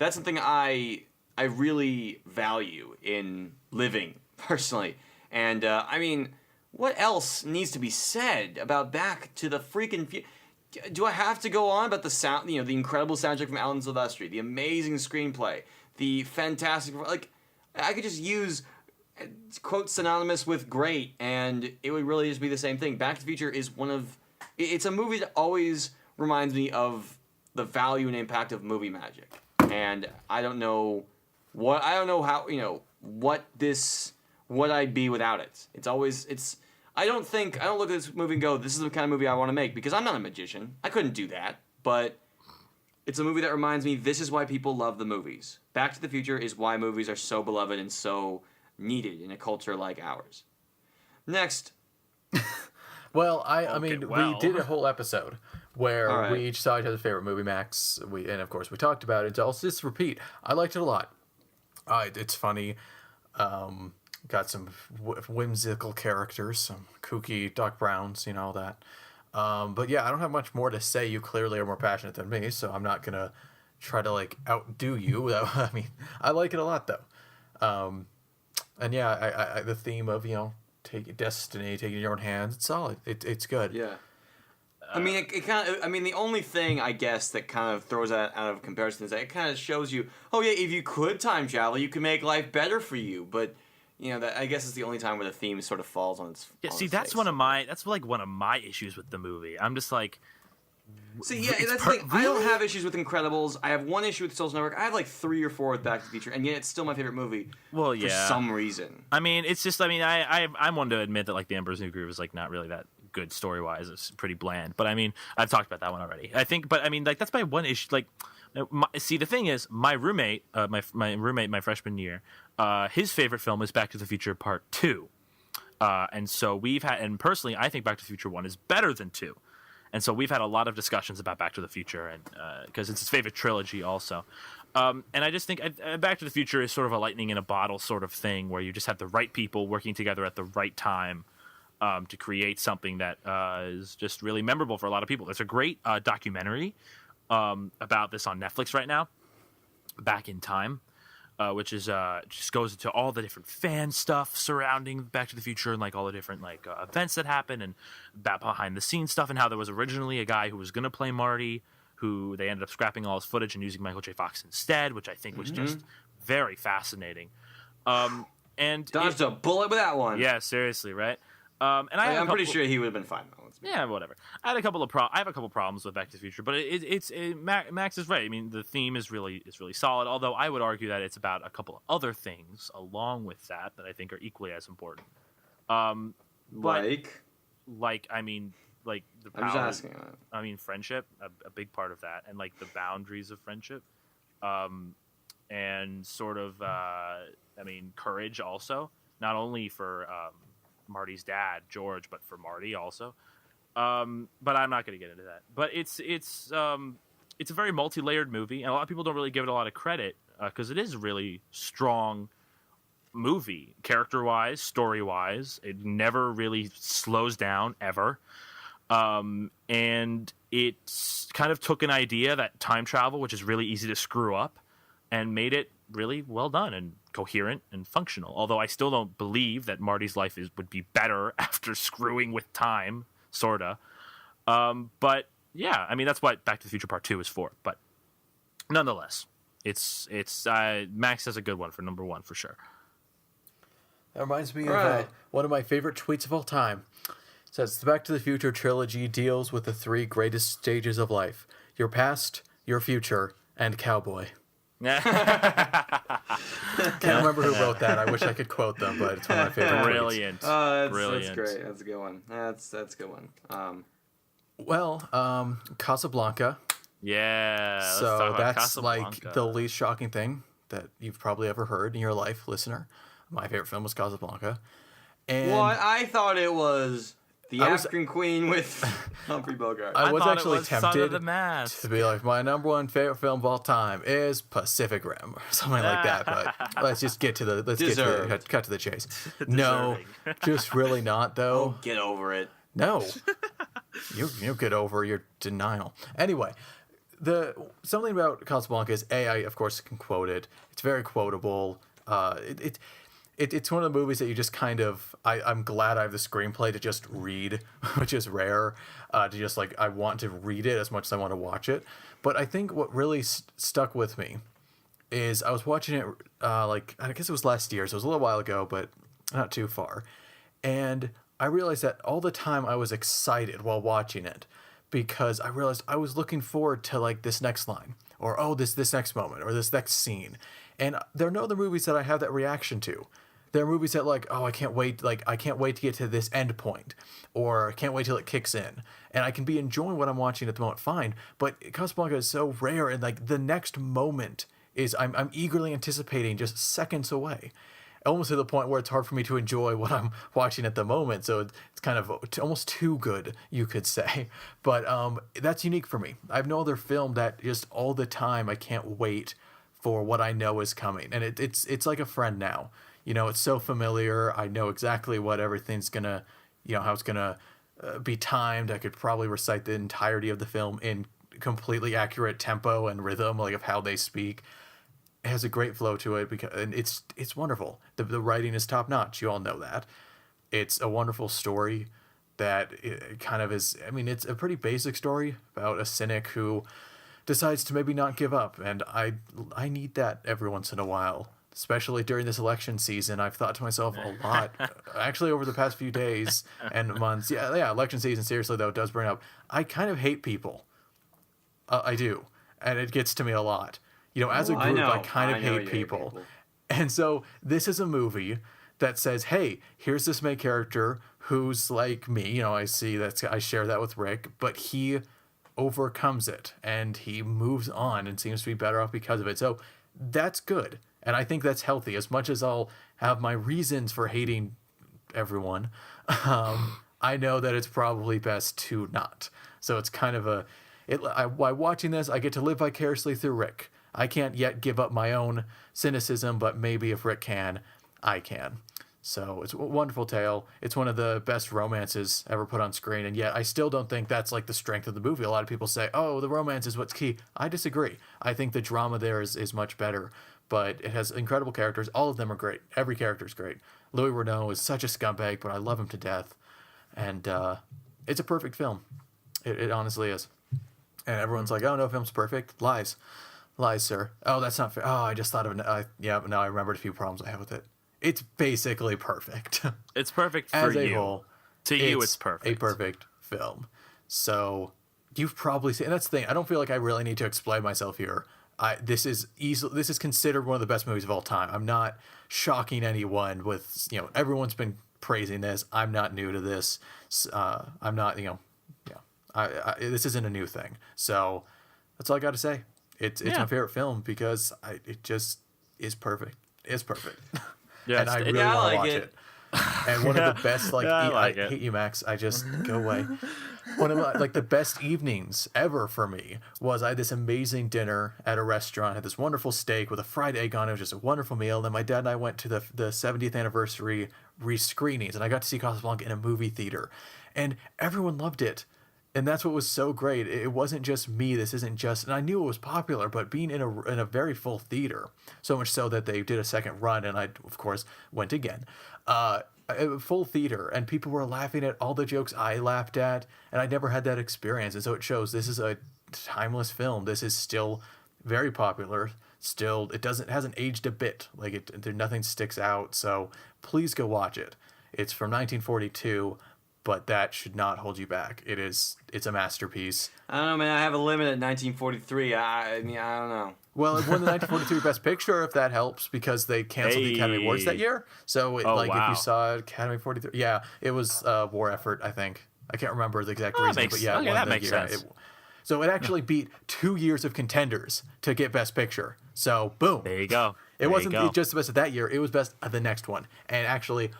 something I really value in living, personally. And, I mean, what else needs to be said about Back to the freaking Future? Do I have to go on about the sound, the incredible soundtrack from Alan Silvestri, the amazing screenplay, the fantastic, like, I could just use quote synonymous with great, and it would really just be the same thing. Back to the Future is it's a movie that always reminds me of the value and impact of movie magic. And I don't know how, what I'd be without it. I don't look at this movie and go, this is the kind of movie I want to make, because I'm not a magician. I couldn't do that, but it's a movie that reminds me this is why people love the movies. Back to the Future is why movies are so beloved and so needed in a culture like ours. Next. Well, I Okay, mean, well. we did a whole episode where All right. we each saw each other's favorite movie, Max. And of course we talked about it. So I'll just repeat. I liked it a lot. It's funny. Got some whimsical characters, some kooky Doc Browns, all that. But yeah, I don't have much more to say. You clearly are more passionate than me, so I'm not gonna try to outdo you. I mean, I like it a lot though. And yeah, I the theme of taking destiny, taking your own hands. It's solid. It's good. Yeah. I mean, it kind of. I mean, the only thing I guess that kind of throws that out of comparison is that it kind of shows you, oh yeah, if you could time travel, you could make life better for you. But that I guess is the only time where the theme sort of falls on its. Yeah, on see, its that's face. one of my issues with the movie. I'm just like, See, yeah, It's that's the thing. I don't really? have issues with Incredibles. I have one issue with Social Network. I have 3 or 4 with Back to the Future, and yet it's still my favorite movie. well, For yeah. some reason. I mean, it's just. I mean, I'm one to admit that the Emperor's New Groove is not really that good story wise. It's pretty bland. But I mean, I've talked about that one already. I think, but I mean, that's my one issue. See, the thing is, my roommate, my freshman year, his favorite film is Back to the Future Part 2. And so and personally, I think Back to the Future 1 is better than 2. And so we've had a lot of discussions about Back to the Future, and because it's his favorite trilogy also. And I just think Back to the Future is sort of a lightning in a bottle sort of thing, where you just have the right people working together at the right time to create something that is just really memorable for a lot of people. There's a great documentary about this on Netflix right now, Back in Time, which is just goes into all the different fan stuff surrounding Back to the Future and all the different events that happen and behind the scenes stuff, and how there was originally a guy who was going to play Marty who they ended up scrapping all his footage and using Michael J. Fox instead, which I think was just very fascinating. And Dodged a bullet with that one. yeah, seriously, right? And I'm pretty sure he would have been fine though. yeah, whatever. I have a couple of problems with Back to the Future, but Max is right. I mean, the theme is really solid. Although I would argue that it's about a couple of other things along with that I think are equally as important. I mean, like the power. I'm just asking. I mean, friendship, a big part of that, and like the boundaries of friendship, and sort of, courage also. Not only for Marty's dad, George, but for Marty also. But I'm not going to get into that. But it's a very multi-layered movie, and a lot of people don't really give it a lot of credit because it is a really strong movie, character-wise, story-wise. It never really slows down ever, and it kind of took an idea, that time travel, which is really easy to screw up, and made it really well done and coherent and functional. Although I still don't believe that Marty's life would be better after screwing with time, sorta. But yeah, I mean, that's what Back to the Future Part 2 is for. But nonetheless, it's Max has a good one for number 1 for sure. That reminds me of one of my favorite tweets of all time. It says, the Back to the Future trilogy deals with the 3 greatest stages of life: your past, your future, and cowboy. Can't remember who wrote that. I wish I could quote them, but it's one of my favorite Brilliant. Brilliant. That's great. That's a good one. That's a good one. Casablanca. Yeah. Let's talk So about that's Casablanca. like the least shocking thing that you've probably ever heard in your life, listener. My favorite film was Casablanca. And Well, I thought it was The African Queen with Humphrey Bogart. I was thought it actually was Son of tempted the Mask. to be like, my number 1 favorite film of all time is Pacific Rim or something like that. But let's just get to the cut to the chase. No, just really not though. Get over it. No, you get over your denial. Anyway, something about Casablanca is I of course can quote it. It's very quotable. It's one of the movies that you just kind of I'm glad I have the screenplay to just read, which is rare. To just like I want to read it as much as I want to watch it. But I think what really stuck with me is I was watching it I guess it was last year, so it was a little while ago, but not too far. And I realized that all the time I was excited while watching it because I realized I was looking forward to like this next line or this next moment or this next scene. And there are no other movies that I have that reaction to. There are movies that like, I can't wait to get to this end point, or I can't wait till it kicks in. And I can be enjoying what I'm watching at the moment, fine. But Casablanca is so rare, and like the next moment is I'm eagerly anticipating just seconds away. Almost to the point where it's hard for me to enjoy what I'm watching at the moment. So it's kind of almost too good, you could say. But that's unique for me. I have no other film that just all the time I can't wait for what I know is coming. And it's like a friend now. You know, it's so familiar. I know exactly what everything's gonna, how it's gonna be timed. I could probably recite the entirety of the film in completely accurate tempo and rhythm, like of how they speak. It has a great flow to it and it's wonderful. The writing is top notch. You all know that. It's a wonderful story that it kind of is. I mean, it's a pretty basic story about a cynic who decides to maybe not give up, and I need that every once in a while. Especially during this election season, I've thought to myself a lot. Actually, over the past few days and months, yeah, election season. Seriously, though, it does bring up. I kind of hate people. I do, and it gets to me a lot. As a group, I kind of hate people. And so this is a movie that says, "Hey, here's this main character who's like me. I share that with Rick, but he overcomes it and he moves on and seems to be better off because of it." So that's good. And I think that's healthy. As much as I'll have my reasons for hating everyone, I know that it's probably best to not. So it's kind of by watching this, I get to live vicariously through Rick. I can't yet give up my own cynicism, but maybe if Rick can, I can. So it's a wonderful tale. It's one of the best romances ever put on screen, and yet I still don't think that's like the strength of the movie. A lot of people say, "Oh, the romance is what's key." I disagree. I think the drama there is much better. But it has incredible characters. All of them are great. Every character is great. Louis Renault is such a scumbag, but I love him to death. And it's a perfect film. It honestly is. And everyone's like, "Oh, no film's perfect." Lies, lies, sir. Oh, that's not fair. Oh, I just thought of yeah. Now I remembered a few problems I have with it. It's basically perfect. It's perfect for As a you. whole, To you, it's perfect. a perfect film. So you've probably seen. And that's the thing. I don't feel like I really need to explain myself here. This is considered one of the best movies of all time. I'm not shocking anyone with everyone's been praising this. I'm not new to this. I'm not this isn't a new thing. So that's all I got to say. It's my favorite film because it just is perfect. It's perfect. Yeah, And I really I want to like watch it. it. And one of the best, Yeah, I like I it. hate you, Max. I just go away. One of the best evenings ever for me was I had this amazing dinner at a restaurant. I had this wonderful steak with a fried egg on it. It was just a wonderful meal. Then my dad and I went to the 70th anniversary re-screenings, and I got to see Casablanca in a movie theater, and everyone loved it. And that's what was so great. It wasn't just me. This isn't just, and I knew it was popular, but being in a very full theater, so much so that they did a second run, and I, of course, went again. A full theater, and people were laughing at all the jokes I laughed at, and I never had that experience. And so it shows this is a timeless film. This is still very popular. Still, hasn't aged a bit. Nothing sticks out. So please go watch it. It's from 1942. But that should not hold you back. It's a masterpiece. I don't know, man. I have a limit at 1943. I mean, I don't know. Well, it won the 1943 Best Picture, if that helps, because they canceled the Academy Awards that year. So, wow. if you saw Academy 43, yeah, it was a war effort, I think. I can't remember the exact reason, but yeah, it won that that makes year. sense. So it actually beat 2 years of contenders to get Best Picture. So, boom. There you go. It wasn't just the best of that year. It was best of the next one. And actually,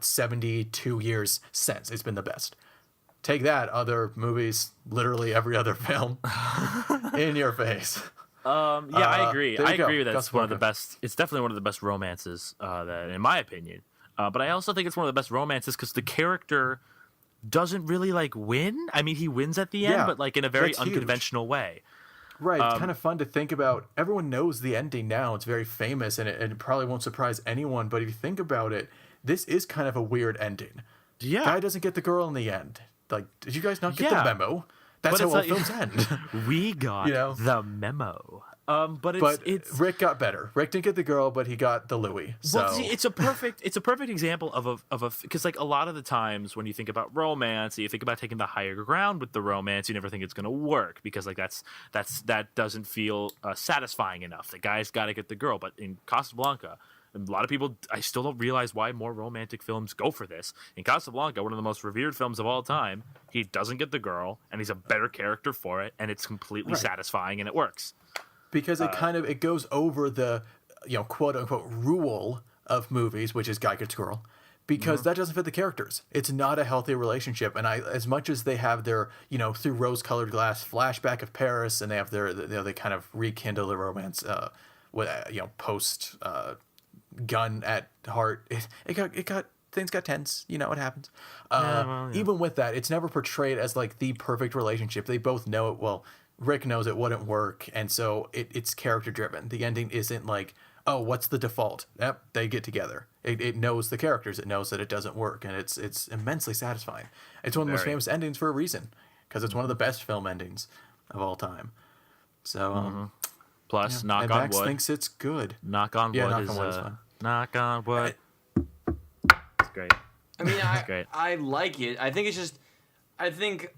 72 years since, it's been the best. Take that, other movies, literally every other film, in your face. I agree. there you I go. agree that's one of the Casablanca. best. It's definitely one of the best romances, that, in my opinion. But I also think it's one of the best romances because the character doesn't really win. I mean, he wins at the end, Yeah, but in a very that's huge. unconventional way. Right, it's kind of fun to think about. Everyone knows the ending now. It's very famous, and it probably won't surprise anyone. But if you think about it, this is kind of a weird ending. Yeah. Guy doesn't get the girl in the end. Did you guys not get Yeah. the memo? That's But how all it's films end. We got You know? the memo. But But it's Rick got better. Rick didn't get the girl, but he got the Louis. So Well, see, it's a perfect example of a because a lot of the times when you think about romance, you think about taking the higher ground with the romance. You never think it's going to work because that doesn't feel satisfying enough. The guy's got to get the girl, but in Casablanca, a lot of people, I still don't realize why more romantic films go for this. In Casablanca, one of the most revered films of all time, he doesn't get the girl, and he's a better character for it, and it's completely satisfying, and it works. because it goes over the quote unquote rule of movies, which is guy gets girl, because that doesn't fit the characters. It's not a healthy relationship. And as much as they have their through rose-colored glass flashback of Paris, and they have they kind of rekindle the romance with post gun at heart. It got things got tense. It happens. Even with that, it's never portrayed as the perfect relationship. They both know it. Well, Rick knows it wouldn't work, and so it's character driven. The ending isn't oh, what's the default? Yep, they get together. It knows the characters. It knows that it doesn't work, and it's immensely satisfying. It's one of the most famous endings for a reason, because it's one of the best film endings of all time. So, Plus, knock and on Max wood. thinks it's good. Knock on Yeah, wood knock is on wood is fine. knock on wood. It's great. I mean, great. I like it. I think it's just, I think,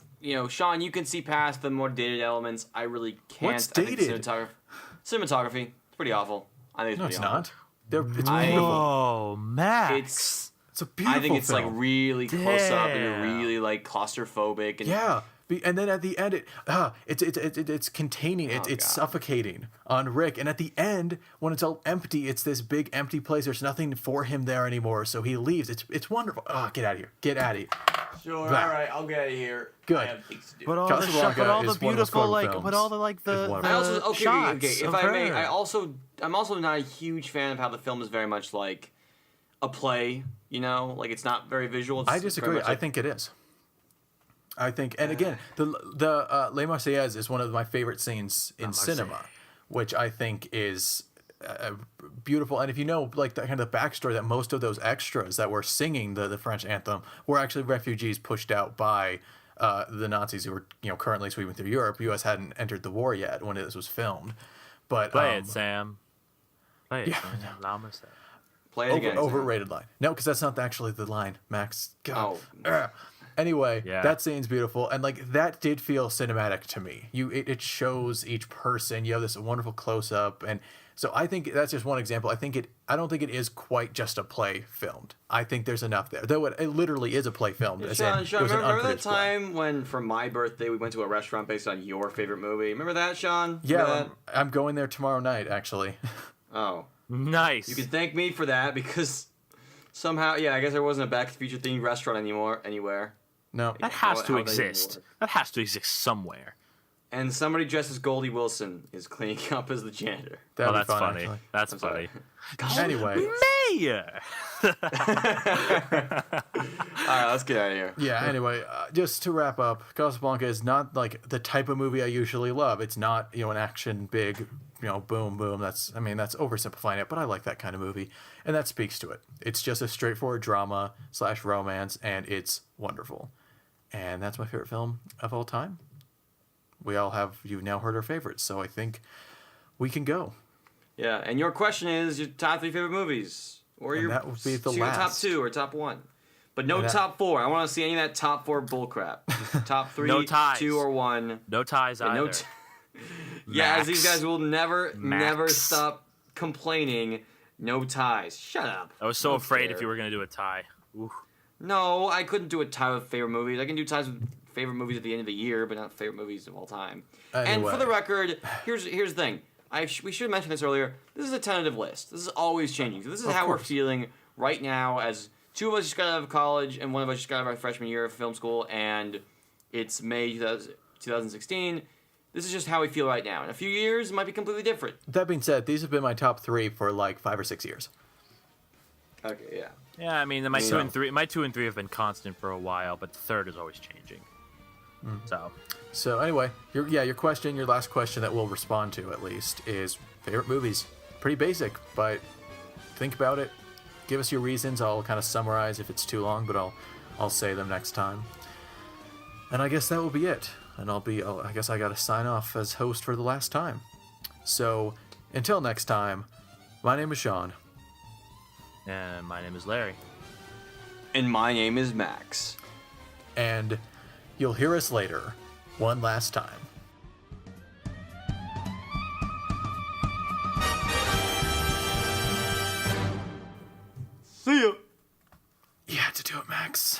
Sean, you can see past the more dated elements. I really can't. What's I think dated? cinematography, it's pretty awful. I think it's No, pretty it's awful. not. It's I- beautiful. Oh, Max. It's It's a beautiful I think it's film. really close up and Damn. really claustrophobic. And Yeah, and then at the end, it's containing, it's God. suffocating on Rick. And at the end, when it's all empty, it's this big empty place. There's nothing for him there anymore, so he leaves. It's wonderful. Oh, get out of here! Get out of here! Sure, Bah. all right, I'll get out of here. Good. I have things to do. But all the Casablanca but all is the one of those beautiful quote but all the films. the, Is one of the I also okay, shots if of I may, her. I'm also not a huge fan of how the film is very much like a play. It's not very visual. It's I very disagree. much I think it is. I think, and again, the Les Marseillaise is one of my favorite scenes in cinema, which I think is beautiful. And if you know, the kind of the backstory, that most of those extras that were singing the French anthem were actually refugees pushed out by the Nazis who were currently sweeping through Europe. U.S. hadn't entered the war yet when this was filmed. But Play it, Sam. Play it, yeah. Sam. Almost there. Play it again. Overrated line. No, because that's not actually the line, Max. God. Oh. Anyway, Yeah. that scene's beautiful, and like that did feel cinematic to me. It shows each person. You have this wonderful close up, and so I think that's just one example. I don't think it is quite just a play filmed. I think there's enough there, though it literally is a play filmed. Sean, it was an remember that unproduced play. time when, for my birthday, we went to a restaurant based on your favorite movie? Remember that, Sean? Yeah, Remember I'm going there tomorrow night, actually. that? Oh. Nice. You can thank me for that because somehow, I guess there wasn't a Back to the Future themed restaurant anywhere. No, That has to how they exist. work. That has to exist somewhere. And somebody dressed as Goldie Wilson is cleaning up as the janitor. that'd Oh, be that's fun, funny. actually. That's I'm funny. sorry. Anyway, Mayor. All right, let's get out of here. yeah. Anyway, just to wrap up, Casablanca is not like the type of movie I usually love. It's not an action big, boom boom. That's oversimplifying it, but I like that kind of movie, and that speaks to it. It's just a straightforward drama / romance, and it's wonderful. And that's my favorite film of all time. You've now heard our favorites, so I think we can go. Yeah, and your question is your top 3 favorite movies, or And your that would be the your top last. 2 or top 1, but no And that- top 4. I want to see any of that top 4 bullcrap. Top 3, No ties. 2, or 1. No ties And either. Yeah, as Max. these guys will never Max. stop complaining. No ties. Shut up. I was so No afraid fair. if you were going to do a tie. Ooh. No, I couldn't do a tie with favorite movies. I can do ties with favorite movies at the end of the year, but not favorite movies of all time. And Anyway. for the record, here's the thing. We should have mentioned this earlier. This is a tentative list. This is always changing. So this is Of how we're course. feeling right now. As 2 of us just got out of college, and 1 of us just got out of our freshman year of film school, and it's May 2016. This is just how we feel right now. In a few years, it might be completely different. That being said, these have been my top 3 for like 5 or 6 years. Okay, yeah. Yeah, I mean, my So- 2 and 3 have been constant for a while, but the third is always changing. So, So anyway, your last question that we'll respond to at least is favorite movies. Pretty basic, but think about it. Give us your reasons. I'll kind of summarize if it's too long, but I'll say them next time. And I guess that will be it. And I guess I got to sign off as host for the last time. So until next time, my name is Sean. and my name is Larry. And my name is Max. And you'll hear us later, one last time. See ya. You had to do it, Max.